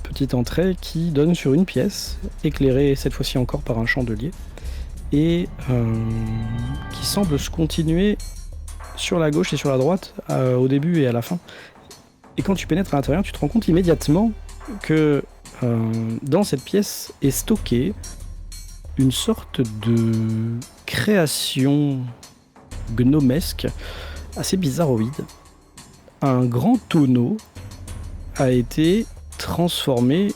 Petite entrée qui donne sur une pièce, éclairée cette fois-ci encore par un chandelier, et qui semble se continuer sur la gauche et sur la droite, au début et à la fin. Et quand tu pénètres à l'intérieur, tu te rends compte immédiatement que dans cette pièce est stockée une sorte de création gnomesque assez bizarroïde. Un grand tonneau a été transformé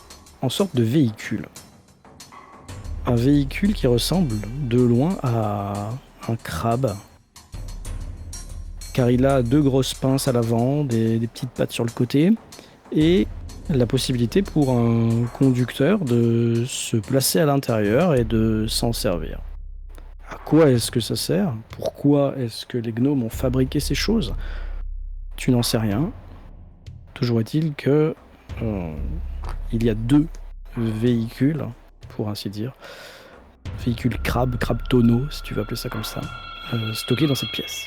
en sorte de véhicule. Un véhicule qui ressemble de loin à un crabe, car il a 2 grosses pinces à l'avant, des petites pattes sur le côté, et la possibilité pour un conducteur de se placer à l'intérieur et de s'en servir. À quoi est-ce que ça sert? Pourquoi est-ce que les gnomes ont fabriqué ces choses? Tu n'en sais rien. Toujours est-il que il y a 2 véhicules, pour ainsi dire, véhicules crabe tonneau, si tu veux appeler ça comme ça, stockés dans cette pièce.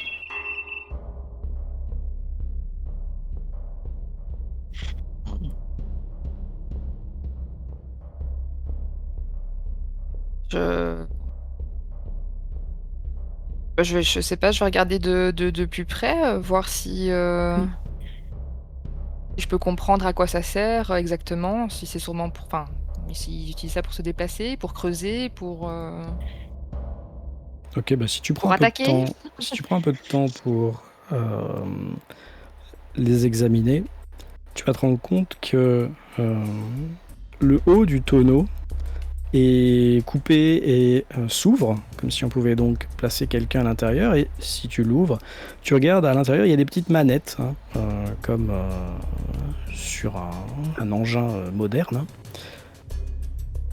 Je sais pas, je vais regarder de plus près, voir si je peux comprendre à quoi ça sert exactement, si c'est sûrement pour. Enfin, s'ils utilisent ça pour se déplacer, pour creuser, pour. Ok, bah si tu prends Pour un peu de attaquer. temps, si tu prends un peu de temps pour les examiner, tu vas te rendre compte que le haut du tonneau est coupé et s'ouvre, comme si on pouvait donc placer quelqu'un à l'intérieur. Et si tu l'ouvres, tu regardes à l'intérieur, il y a des petites manettes, comme sur un engin moderne.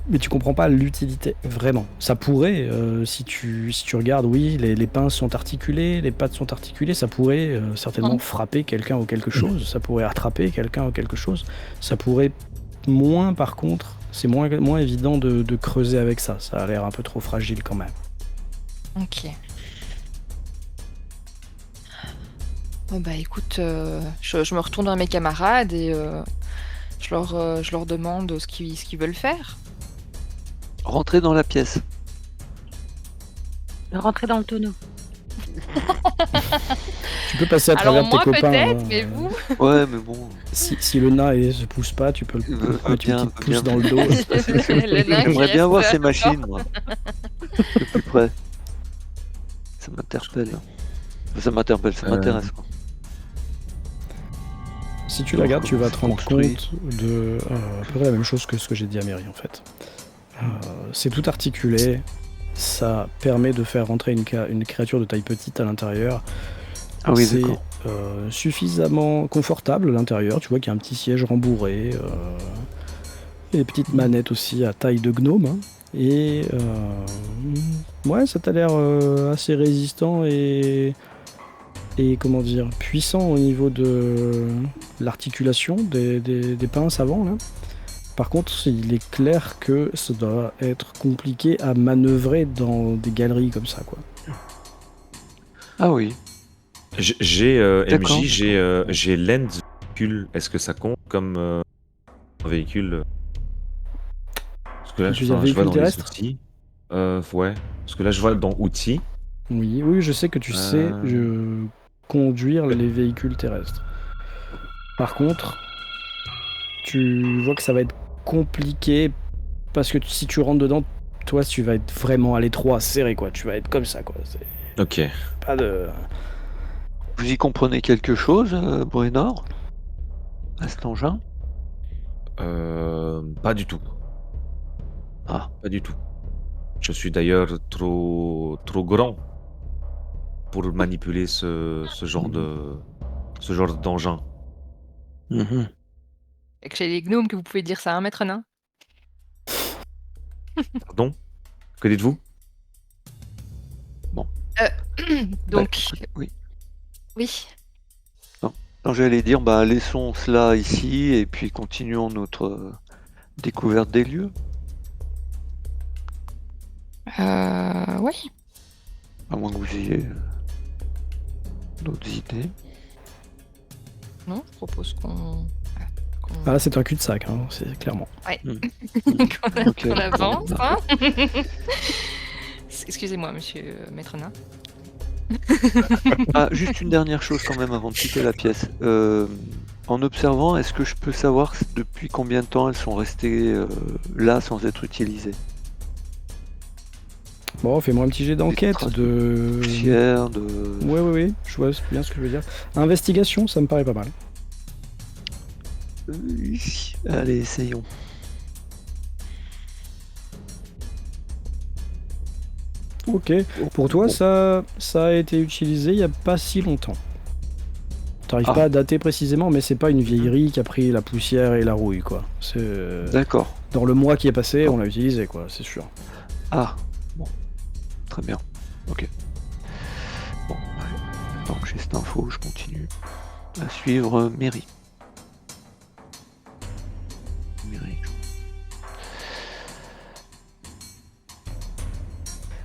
Mais tu comprends pas l'utilité, vraiment. Ça pourrait, si tu regardes, oui, les pinces sont articulées, les pattes sont articulées, ça pourrait certainement frapper quelqu'un ou quelque chose, ça pourrait attraper quelqu'un ou quelque chose, ça pourrait moins, par contre, c'est moins évident de creuser avec ça a l'air un peu trop fragile quand même. Ok. Bon bah écoute, je me retourne vers mes camarades et je leur demande ce qu'ils veulent faire. Rentrez dans la pièce. Rentrer dans le tonneau. Tu peux passer à Alors travers tes moi copains. peut-être, hein. mais vous. Ouais, mais bon. Si le nain ne se pousse pas, tu peux le mettre une bien, petite pouce dans le dos. Le nain qui J'aimerais bien reste voir ces devant. machines, moi. De plus près. Ça m'interpelle. Ça m'interpelle, ça m'intéresse. Quoi. Si tu la regardes, tu vas te rendre Construit. compte de à peu près la même chose que ce que j'ai dit à Mary en fait. C'est tout articulé, ça permet de faire rentrer une créature de taille petite à l'intérieur. Ah oui, C'est d'accord. suffisamment confortable à l'intérieur, tu vois qu'il y a un petit siège rembourré, et des petites manettes aussi à taille de gnome. Hein. Et ouais, ça t'a l'air assez résistant et comment dire, puissant au niveau de l'articulation des pinces avant là. Par contre, il est clair que ça doit être compliqué à manœuvrer dans des galeries comme ça, quoi. Ah oui. J'ai D'accord, MJ, j'ai Lens véhicule. Est-ce que ça compte comme un véhicule Parce que là, Tu veux dire je vois véhicule dans les terrestre ? outils. Ouais. Parce que là, je vois dans outils. Oui, je sais que tu sais conduire les véhicules terrestres. Par contre, tu vois que ça va être compliqué parce que si tu rentres dedans, toi, tu vas être vraiment à l'étroit, serré, quoi. Tu vas être comme ça, quoi. C'est Ok. pas de... Vous y comprenez quelque chose, Bruenor, à cet engin? Pas du tout. Ah. Pas du tout. Je suis d'ailleurs trop grand pour manipuler ce genre d'engin. Mhm. Et que chez les gnomes que vous pouvez dire ça, maître nain. Pardon? Que dites-vous? Donc, Écoute, oui. oui. Non, j'allais dire, laissons cela ici et puis continuons notre découverte des lieux. Oui. À moins que vous ayez d'autres idées. Non, je propose qu'on. Ah, là, c'est un cul-de-sac, hein, c'est clairement. Ok. qu'on avance. Hein. Excusez-moi, monsieur maître nain. Ah, juste une dernière chose quand même avant de quitter la pièce. En observant, est-ce que je peux savoir depuis combien de temps elles sont restées là sans être utilisées? Bon, fais-moi un petit jet d'enquête traces de... Poussière, de... Ouais, je vois bien ce que je veux dire. Investigation, ça me paraît pas mal. Allez, essayons. Ok, pour toi, ça a été utilisé il y a pas si longtemps. T'arrives Ah. pas à dater précisément, mais c'est pas une vieillerie qui a pris la poussière et la rouille, quoi. C'est... D'accord. Dans le mois qui est passé, on l'a utilisé, quoi, c'est sûr. Ah, bon. Très bien. Ok. Bon, ouais. Tant que j'ai cette info, je continue à suivre Mary.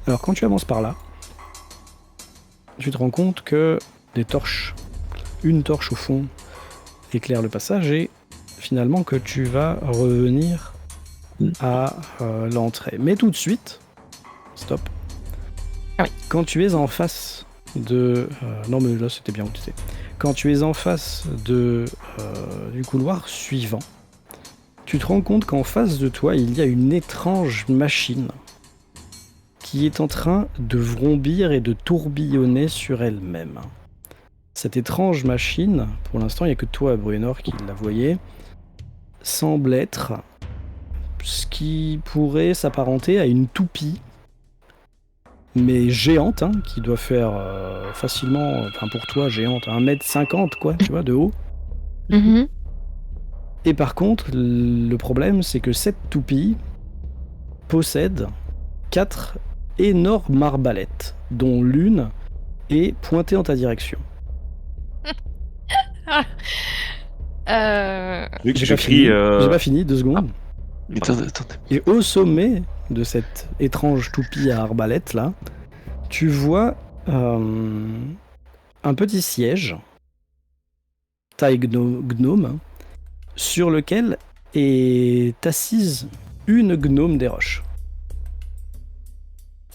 Alors quand tu avances par là, tu te rends compte que une torche au fond éclaire le passage et finalement que tu vas revenir à l'entrée. Mais tout de suite, stop. Ah oui. Quand tu es en face de... non mais là c'était bien où tu étais. Quand tu es en face du couloir suivant, tu te rends compte qu'en face de toi, il y a une étrange machine qui est en train de vrombir et de tourbillonner sur elle-même. Cette étrange machine, pour l'instant il n'y a que toi, Bruenor, qui la voyez, semble être ce qui pourrait s'apparenter à une toupie, mais géante, hein, qui doit faire facilement, enfin pour toi géante, 1m50 quoi, tu vois, de haut. Mm-hmm. Et par contre, le problème c'est que cette toupie possède 4 énormes arbalètes, dont l'une est pointée en ta direction. J'ai pas fini, 2 secondes. Attendez. Et au sommet de cette étrange toupie à arbalète là, tu vois un petit siège, taille gnome, sur lequel est assise une gnome des roches.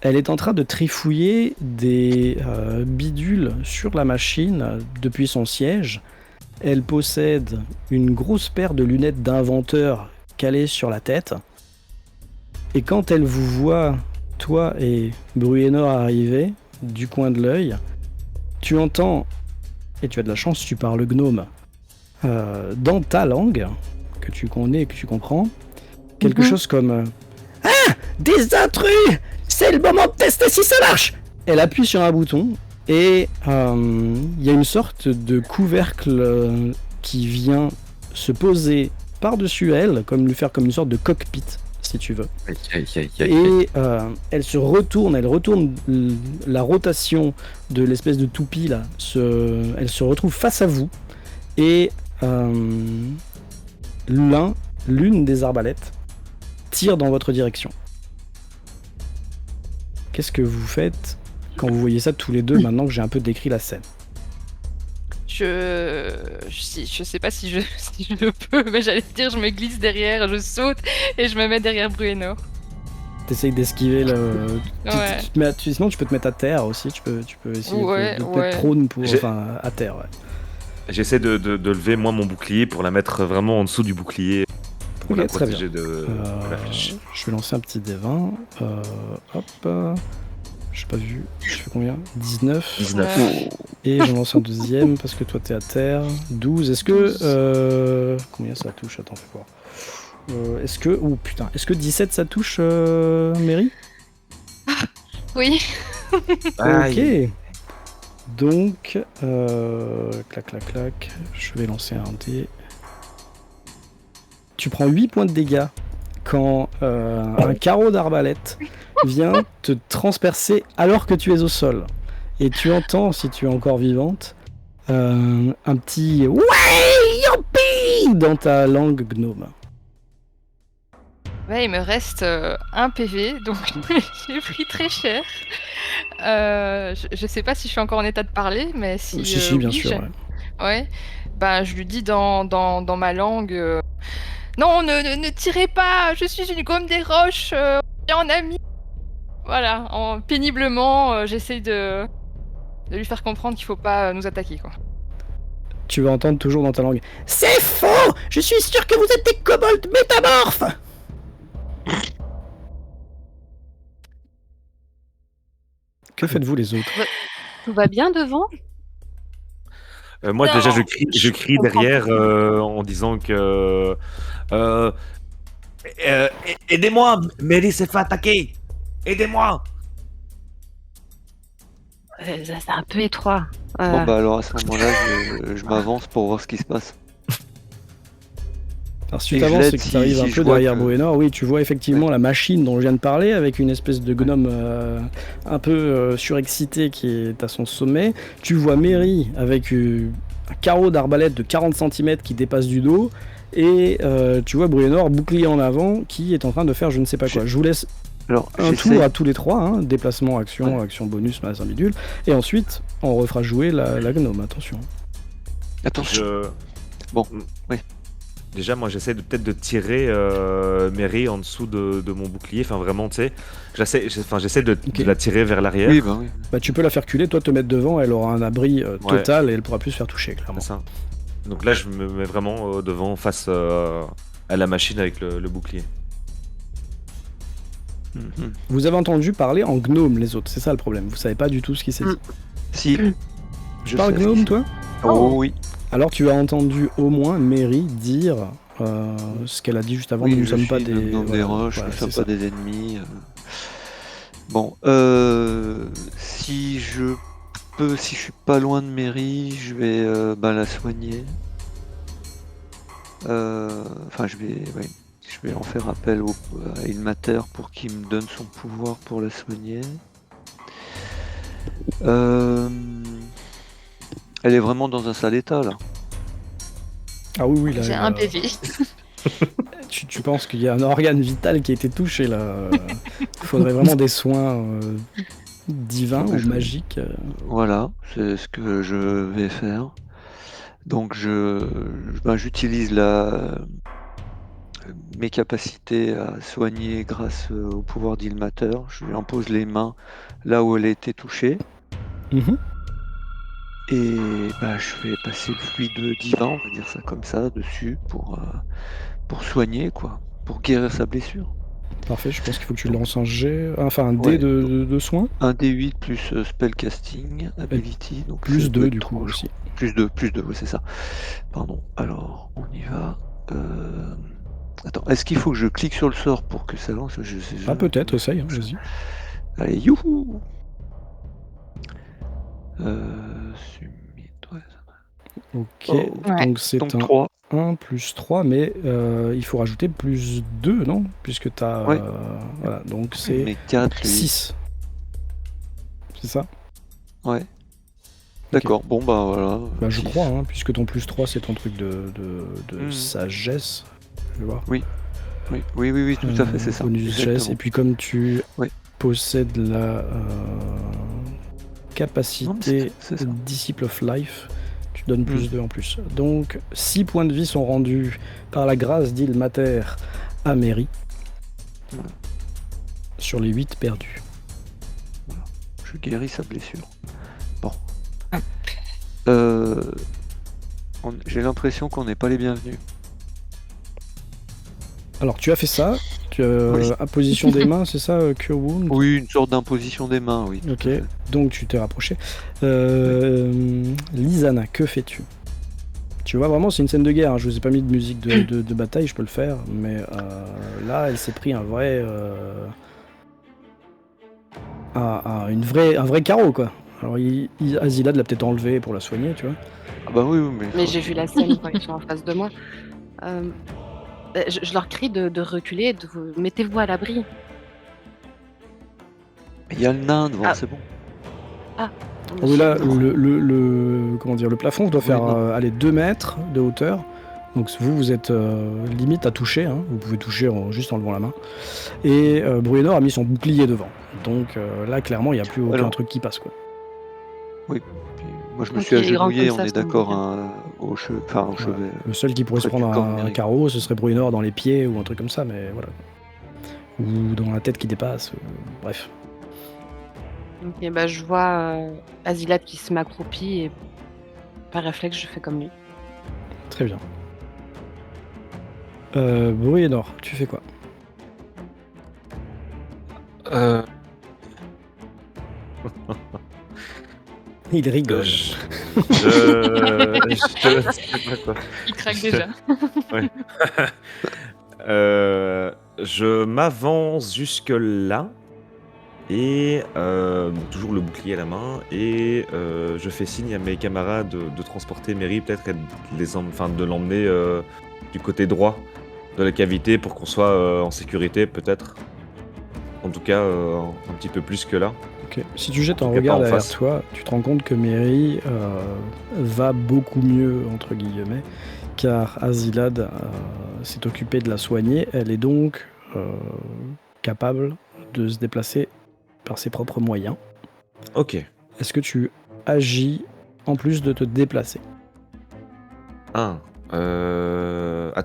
Elle est en train de trifouiller des bidules sur la machine depuis son siège. Elle possède une grosse paire de lunettes d'inventeur calées sur la tête. Et quand elle vous voit, toi et Bruenor, arriver du coin de l'œil, tu entends, et tu as de la chance, tu parles gnome, dans ta langue, que tu connais et que tu comprends, quelque chose comme « Ah, des intrus! C'est le moment de tester si ça marche !» Elle appuie sur un bouton et il y a une sorte de couvercle qui vient se poser par-dessus elle, comme lui faire comme une sorte de cockpit, si tu veux. Et elle retourne la rotation de l'espèce de toupie là, elle se retrouve face à vous et l'une des arbalètes tire dans votre direction. Qu'est-ce que vous faites quand vous voyez ça tous les deux, maintenant que j'ai un peu décrit la scène? Je sais pas si je peux, mais j'allais dire, je me glisse derrière, je saute et je me mets derrière Bruenor. T'essayes d'esquiver le. Ouais. Sinon, tu peux te mettre à terre aussi. Tu peux essayer Ouais, de te ouais. mettre prone pour. J'ai- Enfin, à terre, ouais. J'essaie de lever moi mon bouclier pour la mettre vraiment en dessous du bouclier pour Ok, la très protéger de la flèche. Je vais lancer un petit D20. Hop. J'ai pas vu. Je fais combien? 19. 19. Ouais. Et j'en lance un deuxième parce que toi t'es à terre. 12. Est-ce que. Combien ça touche? Attends, fais voir. Est-ce que. Oh putain. Est-ce que 17 ça touche, Mary? Oui. Aïe. Ok. Donc, clac. Je vais lancer un dé. Tu prends 8 points de dégâts quand un carreau d'arbalète vient te transpercer alors que tu es au sol. Et tu entends, si tu es encore vivante, un petit ouais, youpi dans ta langue gnome. Ouais, il me reste un PV, donc j'ai pris très cher. Je sais pas si je suis encore en état de parler, mais si. Si, bien oui, sûr. Ouais. Ouais. Bah, je lui dis dans ma langue. Non, ne tirez pas, je suis une gomme des roches, on est en ami. Voilà, péniblement, j'essaie de lui faire comprendre qu'il faut pas nous attaquer, quoi. Tu vas entendre toujours dans ta langue. C'est faux! Je suis sûr que vous êtes des kobolds métamorphes! Que faites-vous les autres? Tout va bien devant? Moi Non, déjà je crie comprends derrière en disant que aidez-moi, Mary s'est fait attaquer. Aidez-moi. C'est un peu étroit. Bon bah alors à ce moment-là, je m'avance pour voir ce qui se passe. Alors si Et tu je t'avances l'aide et que si- tu arrives si un je peu vois derrière que- Bruenor, oui, tu vois effectivement la machine dont je viens de parler avec une espèce de gnome un peu surexcité qui est à son sommet. Tu vois Mary avec un carreau d'arbalète de 40 cm qui dépasse du dos. Et tu vois Bruenor bouclier en avant qui est en train de faire je ne sais pas quoi. Je vous laisse Alors un j'essaie- tour à tous les trois, hein, déplacement, action, Ouais. action bonus, magasin bidule. Et ensuite, on refera jouer la gnome, attention. Attention. Bon, oui. Déjà, moi, j'essaie peut-être de tirer Mary en dessous de mon bouclier. Enfin, vraiment, tu sais, j'essaie de la tirer vers l'arrière. Oui, bah oui. Bah tu peux la faire culer, toi te mettre devant, elle aura un abri Ouais. total et elle pourra plus se faire toucher, clairement. C'est ça. Donc là, je me mets vraiment devant, face à la machine avec le bouclier. Mhm. Vous avez entendu parler en gnome les autres, c'est ça le problème, vous savez pas du tout ce qui s'est dit. Si. Tu parles sais. gnome toi? Oh oui. Alors tu as entendu au moins Mary dire ce qu'elle a dit juste avant, Oui, nous ne je sommes pas suis des... dans des voilà, roches, voilà, nous ne sommes c'est pas ça. des ennemis. Bon, si je peux, si je suis pas loin de Mary, je vais la soigner. Enfin, je vais en faire appel à Ilmater pour qu'il me donne son pouvoir pour la soigner. Elle est vraiment dans un sale état là. Ah oui, là, J'ai un PV. tu penses qu'il y a un organe vital qui a été touché là. Il faudrait vraiment des soins divins ou Je- magiques. Voilà, c'est ce que je vais faire. Donc j'utilise mes capacités à soigner grâce au pouvoir d'Ilmater. Je lui impose les mains là où elle a été touchée. Mhm. Et je vais passer le fluide divin, on va dire ça comme ça, dessus pour soigner, quoi, pour guérir sa blessure. Parfait, je pense qu'il faut que tu Donc, lances un G, enfin un dé ouais, de soins, un D8 plus spellcasting ability, donc ça plus doit 2 être du coup 3, je aussi. crois. Plus 2, ouais, c'est ça. Pardon, alors on y va. Attends, est-ce qu'il faut que je clique sur le sort pour que ça lance? Ah peut-être, essaye, hein, vas-y. Allez, youhou! Submit, ouais. Ok, Oh, Ouais. donc c'est donc un 3. 1 plus 3, mais il faut rajouter plus 2, non? Puisque tu as... Ouais. voilà, donc c'est Mais 4, lui. 6. C'est ça? Ouais. Ok. D'accord, bon voilà. Bah je 6. crois, hein, puisque ton plus 3 c'est ton truc de sagesse. Je vais voir. Oui, tout à fait, c'est ça. Bonus sagesse. Exactement. Et puis comme tu Ouais. possèdes la capacité Non, mais c'est ça. Disciple of Life, tu donnes plus 2 en plus. Donc 6 points de vie sont rendus par la grâce d'Ilmater à Mary sur les 8 perdus. Voilà. Je guéris sa blessure. Bon. J'ai l'impression qu'on n'est pas les bienvenus. Alors tu as fait ça, tu as Oui. imposition des mains, c'est ça, Cure Wound? Oui, une sorte d'imposition des mains, oui. tout Ok, à fait. donc tu t'es rapproché. Lizana, que fais-tu? Tu vois, vraiment, c'est une scène de guerre. Hein. Je vous ai pas mis de musique de bataille, je peux le faire. Mais là, elle s'est pris un vrai. Un vrai carreau, quoi. Alors, Azilad l'a peut-être enlevé pour la soigner, tu vois. Ah bah oui, Mais j'ai vu la scène quand ils sont en face de moi. Je leur crie de reculer, mettez-vous à l'abri. il y a le nain devant, Ah. c'est bon. Oui, là, comment dire, le plafond doit faire non. 2 mètres de hauteur. Donc vous êtes limite à toucher. Hein. Vous pouvez toucher juste en levant la main. Et Bruenor a mis son bouclier devant. Donc là, clairement, il n'y a plus aucun Alors. truc qui passe, quoi. Oui. Puis, moi, je me Ok, suis il rentre agenouillé, comme on ça, est ça me d'accord, convient. au chevet. Voilà. Le seul qui pourrait se près du prendre corps de un Mary. carreau, ce serait Bruenor dans les pieds ou un truc comme ça, mais voilà. Ou dans la tête qui dépasse. Bref. Ok, bah je vois Azilad qui se m'accroupit et par réflexe, je fais comme lui. Très bien. Bruenor, tu fais quoi? Il rigole. Je sais pas quoi. Il craque déjà. Ouais. Je m'avance jusque là et toujours le bouclier à la main et je fais signe à mes camarades de transporter Mary, peut-être et de l'emmener du côté droit de la cavité pour qu'on soit en sécurité, peut-être. En tout cas, un petit peu plus que là. Ok. Si tu jettes En un tout cas, regard pas en derrière face. toi, tu te rends compte que Mary va beaucoup mieux, entre guillemets, car Azilad s'est occupée de la soigner. Elle est donc capable de se déplacer par ses propres moyens. Ok. Est-ce que tu agis en plus de te déplacer? Attends,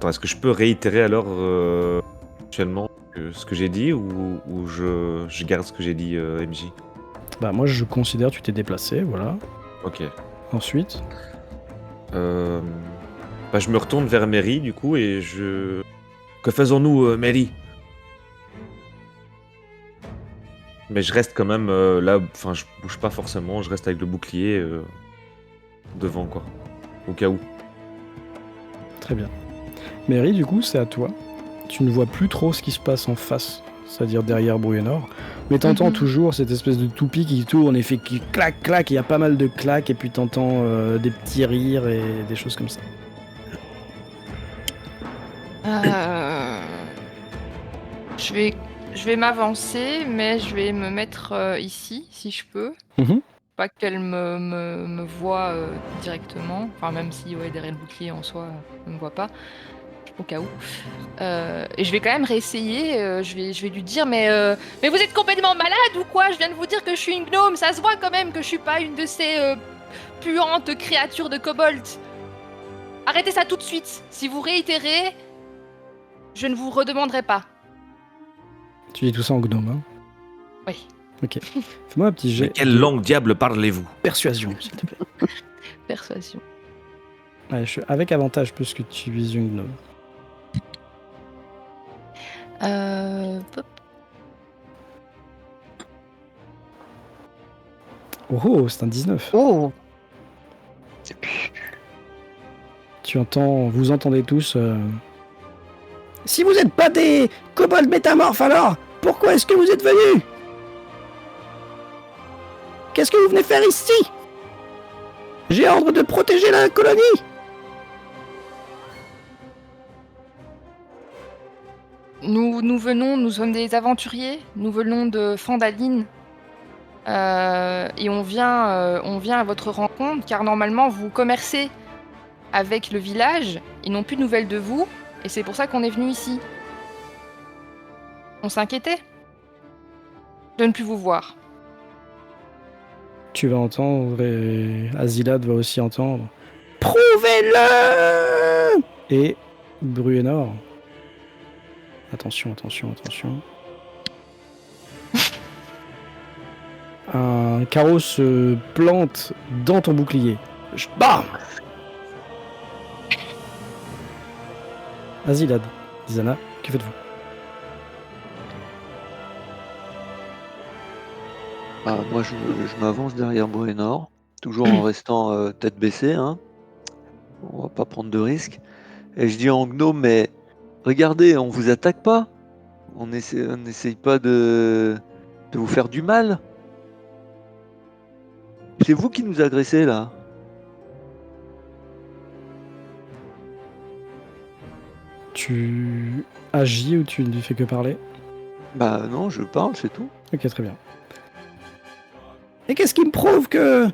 est-ce que je peux réitérer alors actuellement ce que j'ai dit ou je garde ce que j'ai dit, MJ? Bah moi je considère que tu t'es déplacé, voilà. Ok. Ensuite, Je me retourne vers Mary du coup et je... Que faisons-nous, Mary? Mais je reste quand même là, enfin je bouge pas forcément, je reste avec le bouclier devant quoi, au cas où. très bien. Mary, du coup, c'est à toi. Tu ne vois plus trop ce qui se passe en face, c'est-à-dire derrière Bruenor, mais t'entends toujours cette espèce de toupie qui tourne et fait qui clac clac, il y a pas mal de claques et puis t'entends des petits rires et des choses comme ça. Je vais m'avancer, mais je vais me mettre ici, si je peux. Mhm. Pas qu'elle me voie directement. Enfin, même si derrière le bouclier en soi, elle me voit pas. Au cas où. Et je vais quand même réessayer. Je vais lui dire, mais vous êtes complètement malade ou quoi? Je viens de vous dire que je suis une gnome. Ça se voit quand même que je suis pas une de ces puantes créatures de kobold. Arrêtez ça tout de suite. Si vous réitérez, Je ne vous redemanderai pas. Tu dis tout ça en gnome, hein? Oui. Ok. Fais-moi un petit jet. Mais quelle langue diable parlez-vous? Persuasion, s'il te plaît. Persuasion. Ouais, avec avantage plus que tu vises une gnome. Pop. Oh, c'est un 19. Oh. Vous entendez tous... Si vous n'êtes pas des kobolds métamorphes, alors pourquoi est-ce que vous êtes venus? Qu'est-ce que vous venez faire ici? J'ai ordre de protéger la colonie. Nous sommes des aventuriers, nous venons de Fandaline. Et on vient à votre rencontre car normalement vous commercez avec le village, ils n'ont plus de nouvelles de vous et c'est pour ça qu'on est venu ici. On s'inquiétait de ne plus vous voir. Tu vas entendre et Azilad va aussi entendre. Prouvez-le! Et Bruenor. Attention. Un carreau se plante dans ton bouclier. Bam! Azilad, Zana, que faites-vous? Moi, je m'avance derrière Bruenor, toujours en restant tête baissée. Hein. On va pas prendre de risques. Et je dis en gnome, mais regardez, on vous attaque pas. On n'essaye pas de vous faire du mal. C'est vous qui nous agressez là. Tu agis ou tu ne fais que parler? Bah non, je parle, c'est tout. Ok, très bien. Et qu'est-ce qui me prouve que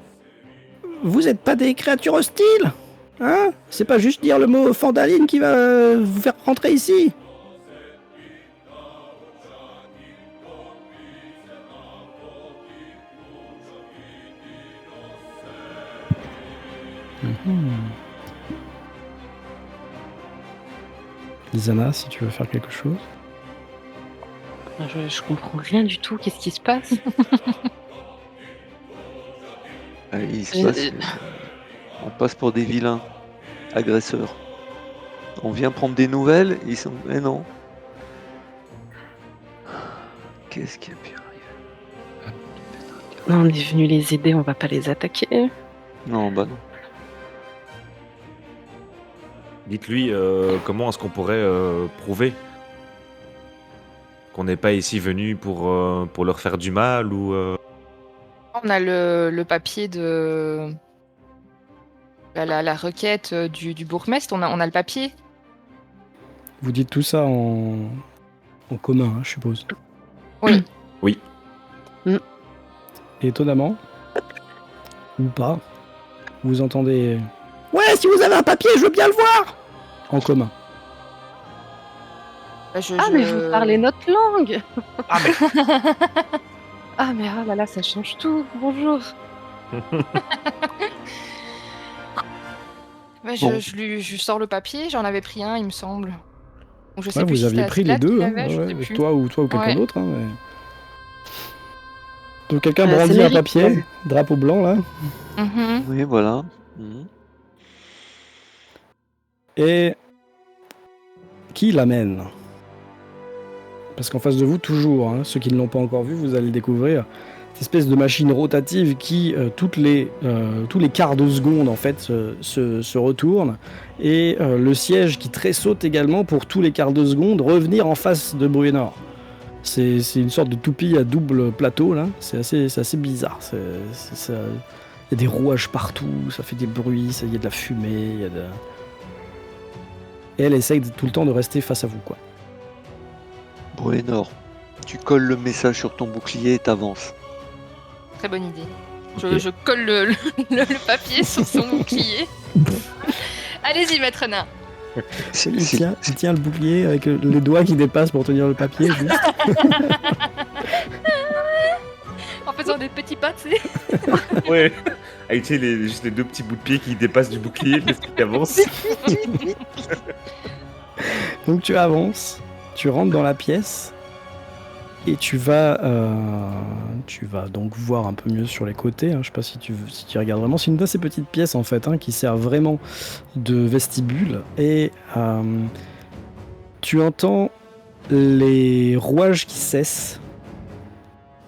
vous n'êtes pas des créatures hostiles? Hein? C'est pas juste dire le mot Fandaline qui va vous faire rentrer ici. Lisana, si tu veux faire quelque chose. Je comprends rien du tout. Qu'est-ce qui se passe? On passe pour des vilains agresseurs. On vient prendre des nouvelles, ils sont... Mais non. Qu'est-ce qui a pu arriver? Non, on est venu les aider, on va pas les attaquer. Non, bah non. Dites-lui comment est-ce qu'on pourrait prouver qu'on n'est pas ici venu pour leur faire du mal ou... On a le papier de la requête du bourgmestre, on a le papier. Vous dites tout ça en commun, hein, je suppose. Oui. Oui. Et étonnamment, ou pas, vous entendez... Ouais, si vous avez un papier, je veux bien le voir! En commun. Mais vous parlez notre langue! Ah mais... oh là là, ça change tout. Bonjour. Je sors le papier, j'en avais pris un, il me semble. Donc, je sais Ouais, plus vous si aviez c'était pris Azilad les deux, qui hein, l'avait, je sais plus. toi ou quelqu'un Ouais. d'autre. Hein, mais... Donc quelqu'un C'est brandit un Mary, papier, ouais. drapeau blanc là, Mhm. Oui, voilà. Mhm. et qui l'amène? Parce qu'en face de vous, toujours, hein, ceux qui ne l'ont pas encore vu, vous allez découvrir cette espèce de machine rotative qui, tous les quarts de seconde, en fait, se retourne, et le siège qui tressaute également pour tous les quarts de seconde revenir en face de Bruenor. C'est une sorte de toupie à double plateau, là. C'est assez bizarre. Il y a des rouages partout, ça fait des bruits, il y a de la fumée, Et elle essaye tout le temps de rester face à vous, quoi. Bruenor, tu colles le message sur ton bouclier et t'avances. Très bonne idée. Ok. Je colle le papier sur son bouclier. Allez-y, maître nain. Il tient le bouclier avec les doigts qui dépassent pour tenir le papier, juste. En faisant des petits pas, tu sais. Ouais. Avec tu sais, juste les deux petits bouts de pied qui dépassent du bouclier parce qu'il avance. Donc tu avances, tu rentres dans la pièce et tu vas donc voir un peu mieux sur les côtés. Je sais pas si tu regardes vraiment. C'est une d'assez petite pièce en fait qui sert vraiment de vestibule et tu entends les rouages qui cessent.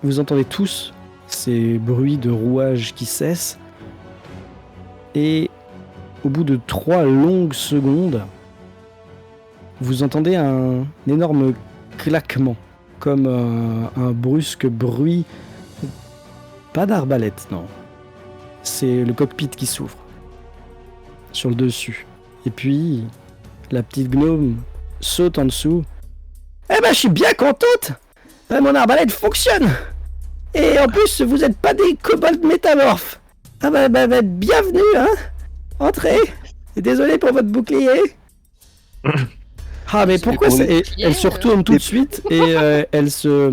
Vous entendez tous ces bruits de rouages qui cessent et au bout de 3 longues secondes, vous entendez un énorme claquement, comme un brusque bruit, pas d'arbalète, non. C'est le cockpit qui s'ouvre, sur le dessus. Et puis, la petite gnome saute en dessous. Eh ben, je suis bien contente. Mon arbalète fonctionne. Et en plus, vous n'êtes pas des kobolds métamorphes. Ah bah, bienvenue, hein. Entrez. Et désolé pour votre bouclier. Ah mais pourquoi ça... Elle se retourne tout de suite et elle se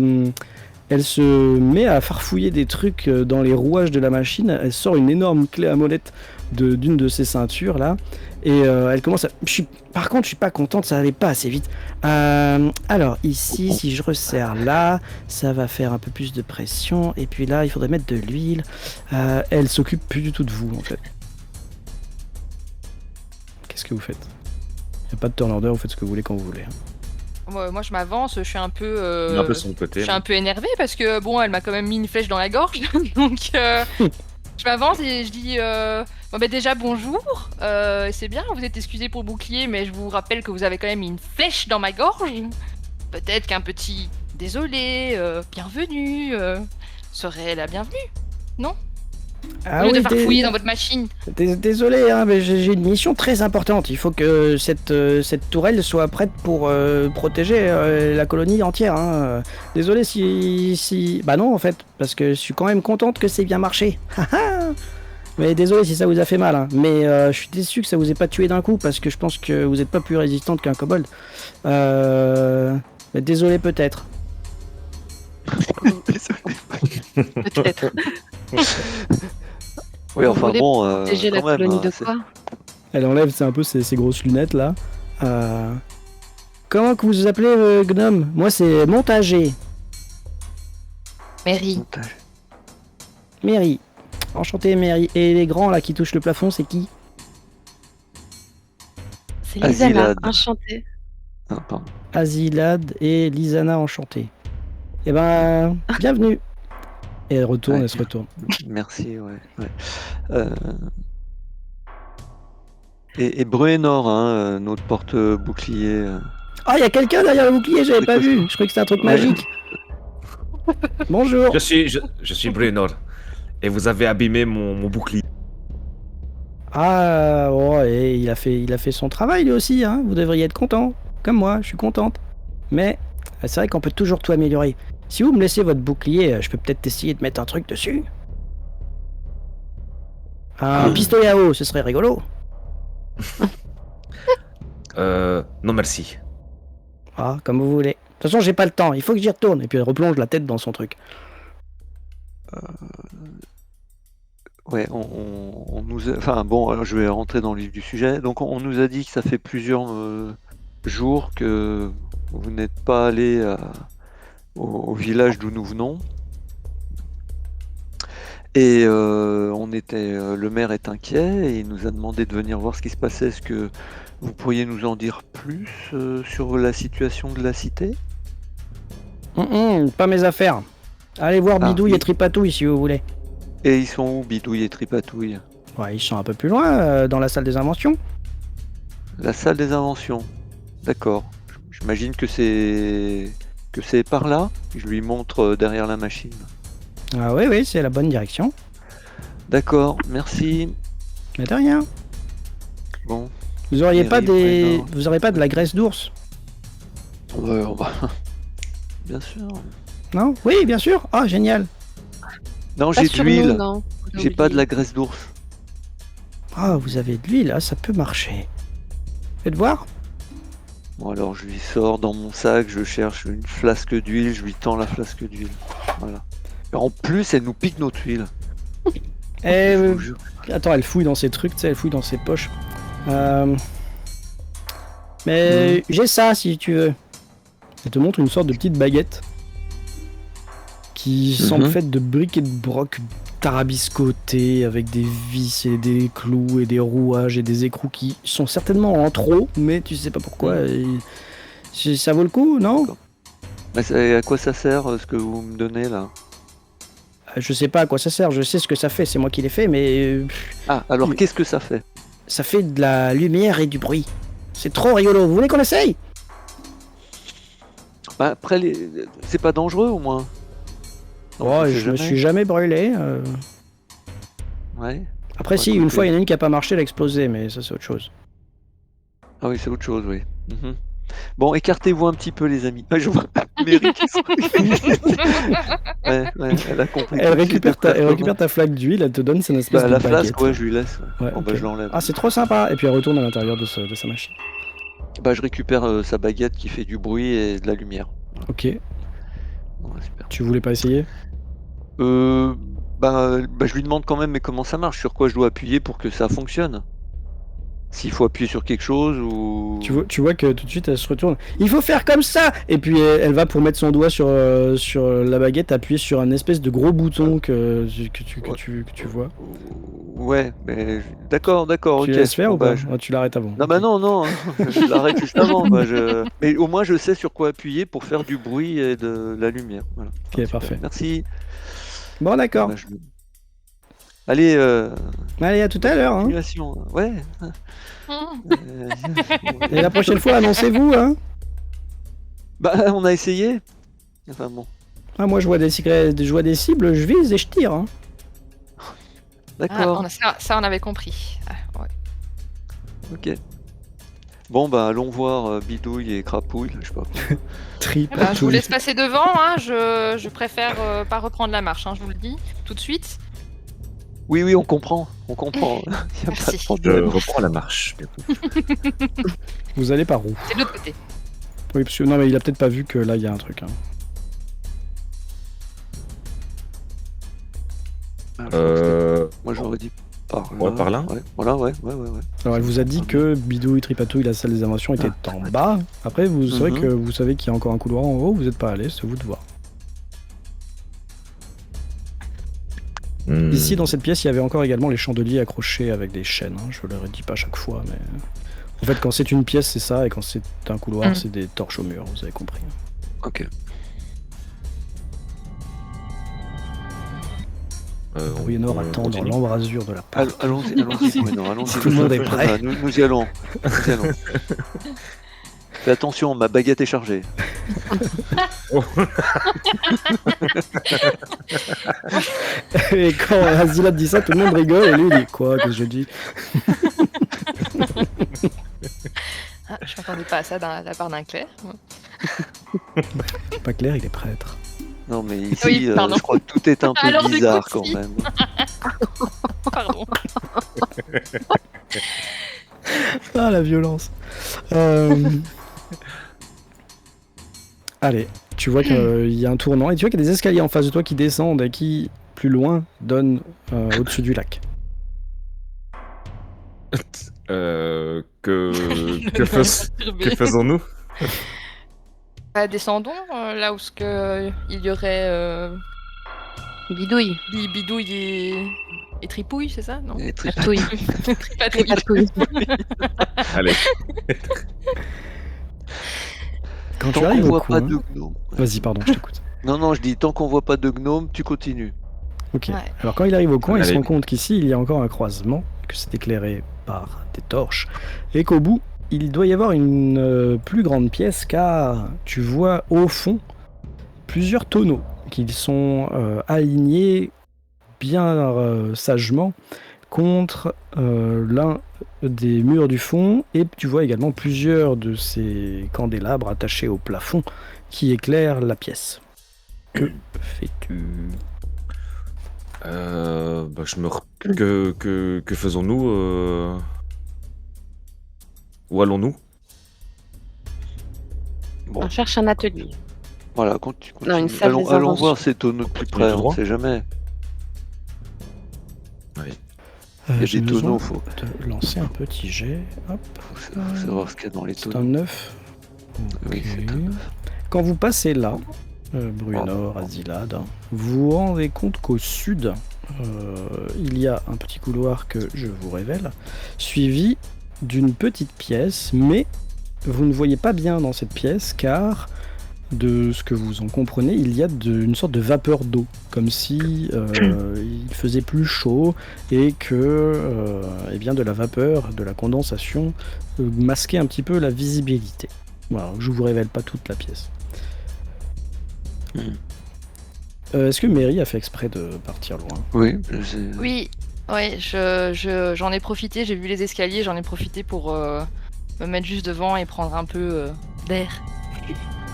met à farfouiller des trucs dans les rouages de la machine. Elle sort une énorme clé à molette d'une de ses ceintures là et elle commence à... Par contre je suis pas contente, ça allait pas assez vite. Alors ici si je resserre là, ça va faire un peu plus de pression et puis là il faudrait mettre de l'huile. Elle s'occupe plus du tout de vous en fait. Qu'est-ce que vous faites? Il n'y a pas de turn order, vous faites ce que vous voulez quand vous voulez. Moi je m'avance, je suis un peu, Un peu sur le côté. je suis un peu énervée parce que bon, elle m'a quand même mis une flèche dans la gorge, donc je m'avance et je dis bon, bah, déjà bonjour, c'est bien, vous êtes excusé pour le bouclier, mais je vous rappelle que vous avez quand même mis une flèche dans ma gorge. Peut-être qu'un petit désolé, bienvenue serait la bienvenue, non? Ah Au lieu oui, de farfouiller dans votre machine. Désolé, mais j'ai une mission très importante. Il faut que cette tourelle soit prête pour protéger la colonie entière. Désolé si... Bah non, en fait, parce que je suis quand même contente que c'est bien marché. Mais désolé si ça vous a fait mal. Mais je suis déçu que ça vous ait pas tué d'un coup, parce que je pense que vous êtes pas plus résistante qu'un kobold. Mais désolé peut-être. Peut-être. Oui, enfin voulez bon, protéger la quand même, colonie de c'est- quoi? Elle enlève un peu ses grosses lunettes là. Comment que vous vous appelez, gnome? Moi c'est Montager. Mary. Mary. Enchanté Mary. Et les grands là qui touchent le plafond, c'est qui? C'est Lisana, Azilad. enchantée. Ah, pardon. Azilad et Lisana enchanté. Eh ben, bienvenue. Et elle retourne, Ouais. elle se retourne. Merci, ouais. Et Bruenor, notre porte-bouclier. Ah, il y a quelqu'un derrière le bouclier, j'avais C'est pas quoi vu. ça? Je croyais que c'était un truc Ouais. magique. Bonjour. Je suis Bruenor. Et vous avez abîmé mon bouclier. Ah, et il a fait son travail lui aussi, hein. Vous devriez être content. Comme moi, je suis contente. Mais c'est vrai qu'on peut toujours tout améliorer. Si vous me laissez votre bouclier, je peux peut-être essayer de mettre un truc dessus. Un pistolet à eau, ce serait rigolo. Non merci. Ah, comme vous voulez. De toute façon, j'ai pas le temps, il faut que j'y retourne. Et puis elle replonge la tête dans son truc. Ouais, on nous a... Enfin bon, alors je vais rentrer dans le vif du sujet. Donc on nous a dit que ça fait plusieurs jours que vous n'êtes pas allé au village d'où nous venons. Et le maire est inquiet et il nous a demandé de venir voir ce qui se passait. Est-ce que vous pourriez nous en dire plus sur la situation de la cité? Pas mes affaires. Allez voir Ah, Bidouille oui. et Tripatouille si vous voulez. Et ils sont où, Bidouille et Tripatouille? Ouais, ils sont un peu plus loin, dans la salle des inventions. La salle des inventions. D'accord. J'imagine que c'est par là. Je lui montre derrière la machine. Ah oui, c'est la bonne direction. D'accord, merci. Mais de rien. Bon. Vous auriez pas Mairie, vous aurez pas de la graisse d'ours? Ouais, on va- Bien sûr. Non? Oui, bien sûr. Ah, génial. Non, Pas j'ai de sur nous, l'huile. non. J'ai pas de la graisse d'ours. Ah, vous avez de l'huile, ça peut marcher. Faites voir. Bon, alors je lui sors dans mon sac, je cherche une flasque d'huile, je lui tends la flasque d'huile. Voilà. Et en plus, elle nous pique notre huile. Eh, Je vous jure. attends, elle fouille dans ses trucs, tu sais, elle fouille dans ses poches. Mais j'ai ça si tu veux. Elle te montre une sorte de petite baguette qui semble faite de briques et de broc tarabiscotées avec des vis et des clous et des rouages et des écrous qui sont certainement en trop, mais tu sais pas pourquoi. Et ça vaut le coup, non? Mais à quoi ça sert ce que vous me donnez là? Je sais pas à quoi ça sert, je sais ce que ça fait, c'est moi qui l'ai fait, mais Ah, alors qu'est-ce que ça fait? ça fait de la lumière et du bruit. C'est trop rigolo, vous voulez qu'on essaye? Bah, après, c'est pas dangereux au moins. Non, Oh, on sait je me jamais. suis jamais brûlé. Ouais. Après, Ouais, si, écoute, une fois, il y en a une qui a pas marché, elle a explosé, mais ça, c'est autre chose. Ah oui, c'est autre chose, oui. Bon, écartez-vous un petit peu, les amis. Ah, je vois Mary qui se... ouais, elle a compris. Elle tout de suite récupère, après, elle récupère ta flaque d'huile, elle te donne cette espèce Bah, de la baguette. flasque, ouais, je lui laisse. Ouais, Bon, ok. bah, je l'enlève. Ah, c'est trop sympa. Et puis elle retourne à l'intérieur de sa machine. Bah, je récupère sa baguette qui fait du bruit et de la lumière. Ok. Bon, ouais, super. Tu voulais pas essayer? Bah, je lui demande quand même, mais comment ça marche? Sur quoi je dois appuyer pour que ça fonctionne? S'il faut appuyer sur quelque chose ou... Tu vois que tout de suite elle se retourne. Il faut faire comme ça. Et puis elle va pour mettre son doigt sur la baguette, appuyer sur un espèce de gros bouton que tu vois. Ouais, mais d'accord, ok. Tu laisses faire Bon, ou pas? bah, Ah, tu l'arrêtes avant. Non, bah non, je l'arrête juste avant. Bah, mais au moins je sais sur quoi appuyer pour faire du bruit et de la lumière. Voilà. Ok, Super. parfait. Merci. Bon, d'accord. Bah, Allez, Allez, à tout à l'heure. Hein. continuation. Ouais. Et la prochaine fois, annoncez-vous. Hein. Bah, on a essayé. Enfin bon, Ah, moi, je vois des cibles, je vise et je tire. Hein. d'accord. Ça, on avait compris. Ah, ouais. Ok. Bon, bah allons voir Bidouille et Crapouille, là, je sais pas. Triple. Je vous laisse passer devant. Hein. Je préfère pas reprendre la marche, hein, je vous le dis tout de suite. Oui, on comprend. Y a pas de Merci. Je problème. reprends la marche. bientôt. Vous allez par où? C'est de l'autre côté. Oui, parce que non, mais il a peut-être pas vu que là, il y a un truc. Hein. Moi j'aurais dit par là. Ouais, par là. Ouais, voilà, ouais. Alors, elle vous a dit que Bidouille, Tripatouille, la salle des inventions était en bas. Après, vous savez que vous savez qu'il y a encore un couloir en haut, vous n'êtes pas allé, c'est à vous de voir. Ici, dans cette pièce, il y avait encore également les chandeliers accrochés avec des chaînes. Hein. Je ne le redis pas chaque fois, mais... En fait, quand c'est une pièce, c'est ça, et quand c'est un couloir, c'est des torches au mur, vous avez compris. Ok. Bruyenor attend dans l'embrasure de la porte. Allons-y, Bruyenor, allons-y. Tout le monde est prêt. Nous y allons. Fais attention, ma baguette est chargée. Et quand Azilad dit ça, tout le monde rigole, et lui, il dit quoi, que je dis? Je m'attendais pas à ça de la part d'un clerc. Pas clair, il est prêtre. Non, mais ici, Oui, je crois que tout est un peu Alors, bizarre du coup, quand si. même. Pardon. Ah, la violence. Allez, tu vois qu'il y a un tournant, et tu vois qu'il y a des escaliers en face de toi qui descendent et qui, plus loin, donnent au-dessus du lac. Que faisons-nous? Descendons là où il y aurait Bidouille. Bidouille et Tripouille, c'est ça? Non. Et Tripatouille. Tripatouille. Allez. Quand Tant tu qu'on arrives au voit pas coin... de gnome. Vas-y, pardon, je t'écoute. Non, je dis tant qu'on voit pas de gnome, tu continues. Ok. Ouais. Alors quand il arrive au coin, il se Allez. rend compte qu'ici, il y a encore un croisement, que c'est éclairé par des torches, et qu'au bout, il doit y avoir une plus grande pièce, car tu vois au fond plusieurs tonneaux qui sont alignés bien sagement contre l'un des murs du fond, et tu vois également plusieurs de ces candélabres attachés au plafond qui éclairent la pièce. Que fais-tu? Que faisons-nous Où allons-nous? Bon, On cherche un atelier. voilà, continue. Non, une salle des Allons inventions. voir ces tonneaux de plus Continue près, tout on droit. sait jamais. Il y a J'ai des besoin tonneaux, faut de lancer un petit jet. Hop, savoir ce qu'il y a dans les c'est un tonneaux. 9. Oui, c'est un Ok. 9. Quand vous passez là, Bruenor, Azilad, vous vous rendez compte qu'au sud, il y a un petit couloir que je vous révèle, suivi d'une petite pièce, mais vous ne voyez pas bien dans cette pièce car, de ce que vous en comprenez, il y a une sorte de vapeur d'eau, comme si il faisait plus chaud et que eh bien de la vapeur, de la condensation masquait un petit peu la visibilité. Voilà, je vous révèle pas toute la pièce. Est-ce que Mary a fait exprès de partir loin? Oui, Oui, ouais, j'en ai profité, j'ai vu les escaliers, j'en ai profité pour me mettre juste devant et prendre un peu d'air.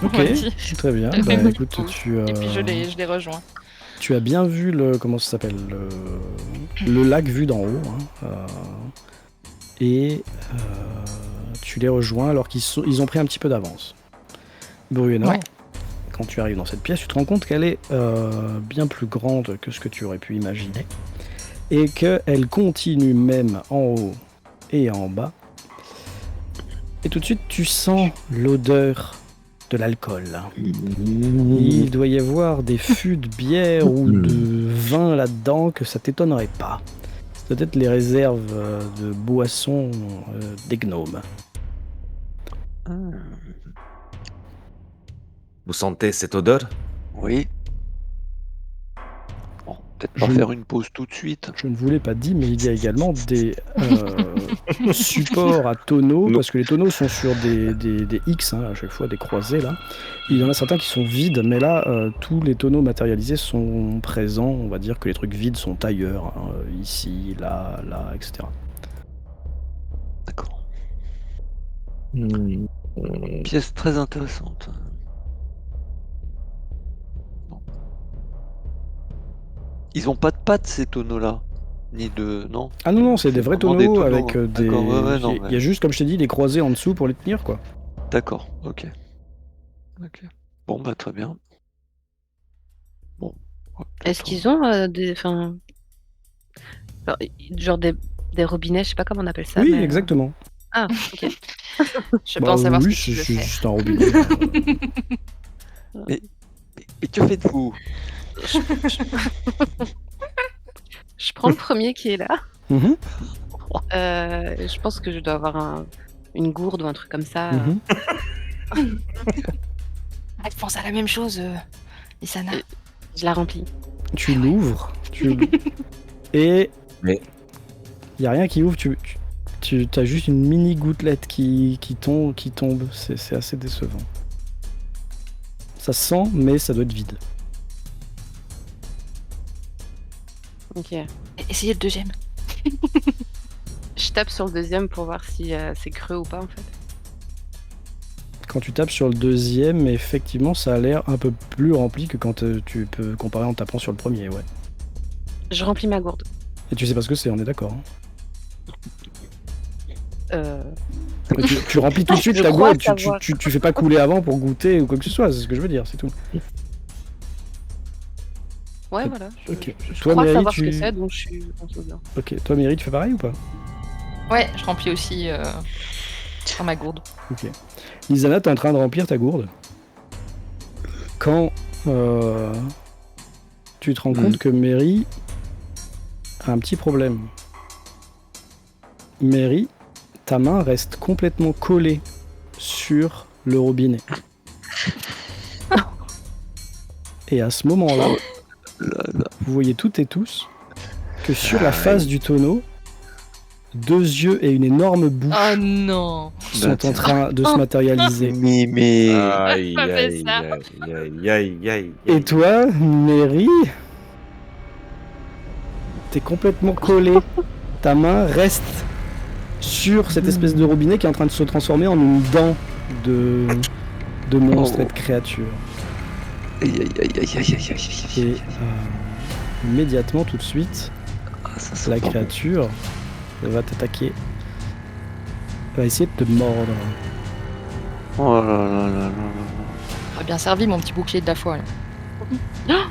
Ok, on va dire. très bien. Bah écoute, Et puis je les rejoins. tu as bien vu comment ça s'appelle, le lac vu d'en haut, hein, et tu les rejoins alors qu'ils ont pris un petit peu d'avance. Bruenor, Ouais. quand tu arrives dans cette pièce, tu te rends compte qu'elle est bien plus grande que ce que tu aurais pu imaginer, et qu'elle continue même en haut et en bas. Et tout de suite, tu sens l'odeur de l'alcool. Il doit y avoir des fûts de bière ou de vin là-dedans, que ça t'étonnerait pas. C'est peut-être les réserves de boissons des gnomes. Vous sentez cette odeur? Oui. Bon, peut-être pas Je- faire une pause tout de suite. Je ne vous l'ai pas dit, mais il y a également des supports à tonneaux, Non. parce que les tonneaux sont sur des X, hein, à chaque fois, des croisés là. Il y en a certains qui sont vides, mais là, tous les tonneaux matérialisés sont présents. On va dire que les trucs vides sont ailleurs, hein, ici, là, etc. D'accord. Pièce très intéressante. Bon. Ils ont pas de pattes ces tonneaux-là, ni de non. Ah non, c'est des vrais vraiment tonneaux avec hein. des. D'accord, ouais, non, Il y a mais- juste, comme je t'ai dit, des croisés en dessous pour les tenir, quoi. D'accord, ok. Bon, bah très bien. Bon. Est-ce qu'ils ont genre des robinets, je sais pas comment on appelle ça. Oui, mais, exactement. Ah, ok. Je pense savoir oui, ce que tu veux c'est faire. juste un robinet. Et que faites-vous? Je prends le premier qui est là. Mhm, Je pense que je dois avoir une gourde ou un truc comme ça. mhm. Ah, je pense à la même chose, Isana. Je la remplis. Tu l'ouvres, et Mais- il y a rien qui ouvre. Tu as juste une mini gouttelette qui tombe. C'est assez décevant. Ça sent, mais ça doit être vide. Ok. Essayez le deuxième. Je tape sur le deuxième pour voir si c'est creux ou pas en fait. Quand tu tapes sur le deuxième, effectivement, ça a l'air un peu plus rempli que quand tu peux comparer en tapant sur le premier, ouais. Je remplis ma gourde. Et tu sais pas ce que c'est, on est d'accord. Euh, Mais tu remplis tout de suite Je ta crois gourde, savoir. tu fais pas couler avant pour goûter ou quoi que ce soit, c'est ce que je veux dire, c'est tout. Ouais, voilà. Ok. Je Toi, crois Mary, savoir ce que c'est, donc je suis en souvenir. Ok, toi, Mary, tu fais pareil ou pas? Ouais, je remplis aussi dans ma gourde. Ok. Isana, t'es en train de remplir ta gourde. Quand tu te rends compte que Mary a un petit problème. Mary, ta main reste complètement collée sur le robinet. Et à ce moment-là, vous voyez toutes et tous que sur la face du tonneau, 2 yeux et une énorme bouche Oh non! sont en train de se matérialiser. Mais Aïe, Pas fait aïe, ça. aïe, aïe, aïe, aïe. Et toi, Mary, t'es complètement collé. Ta main reste sur cette espèce de robinet qui est en train de se transformer en une dent de monstre et de créature. aïe aïe aïe aïe aïe aïe aïe. Et immédiatement, tout de suite, Ah, ça sent la pas bon. créature va t'attaquer. Va essayer de te mordre. Oh là là là là là. T'aurais bien servi mon petit bouclier de la foi. Là.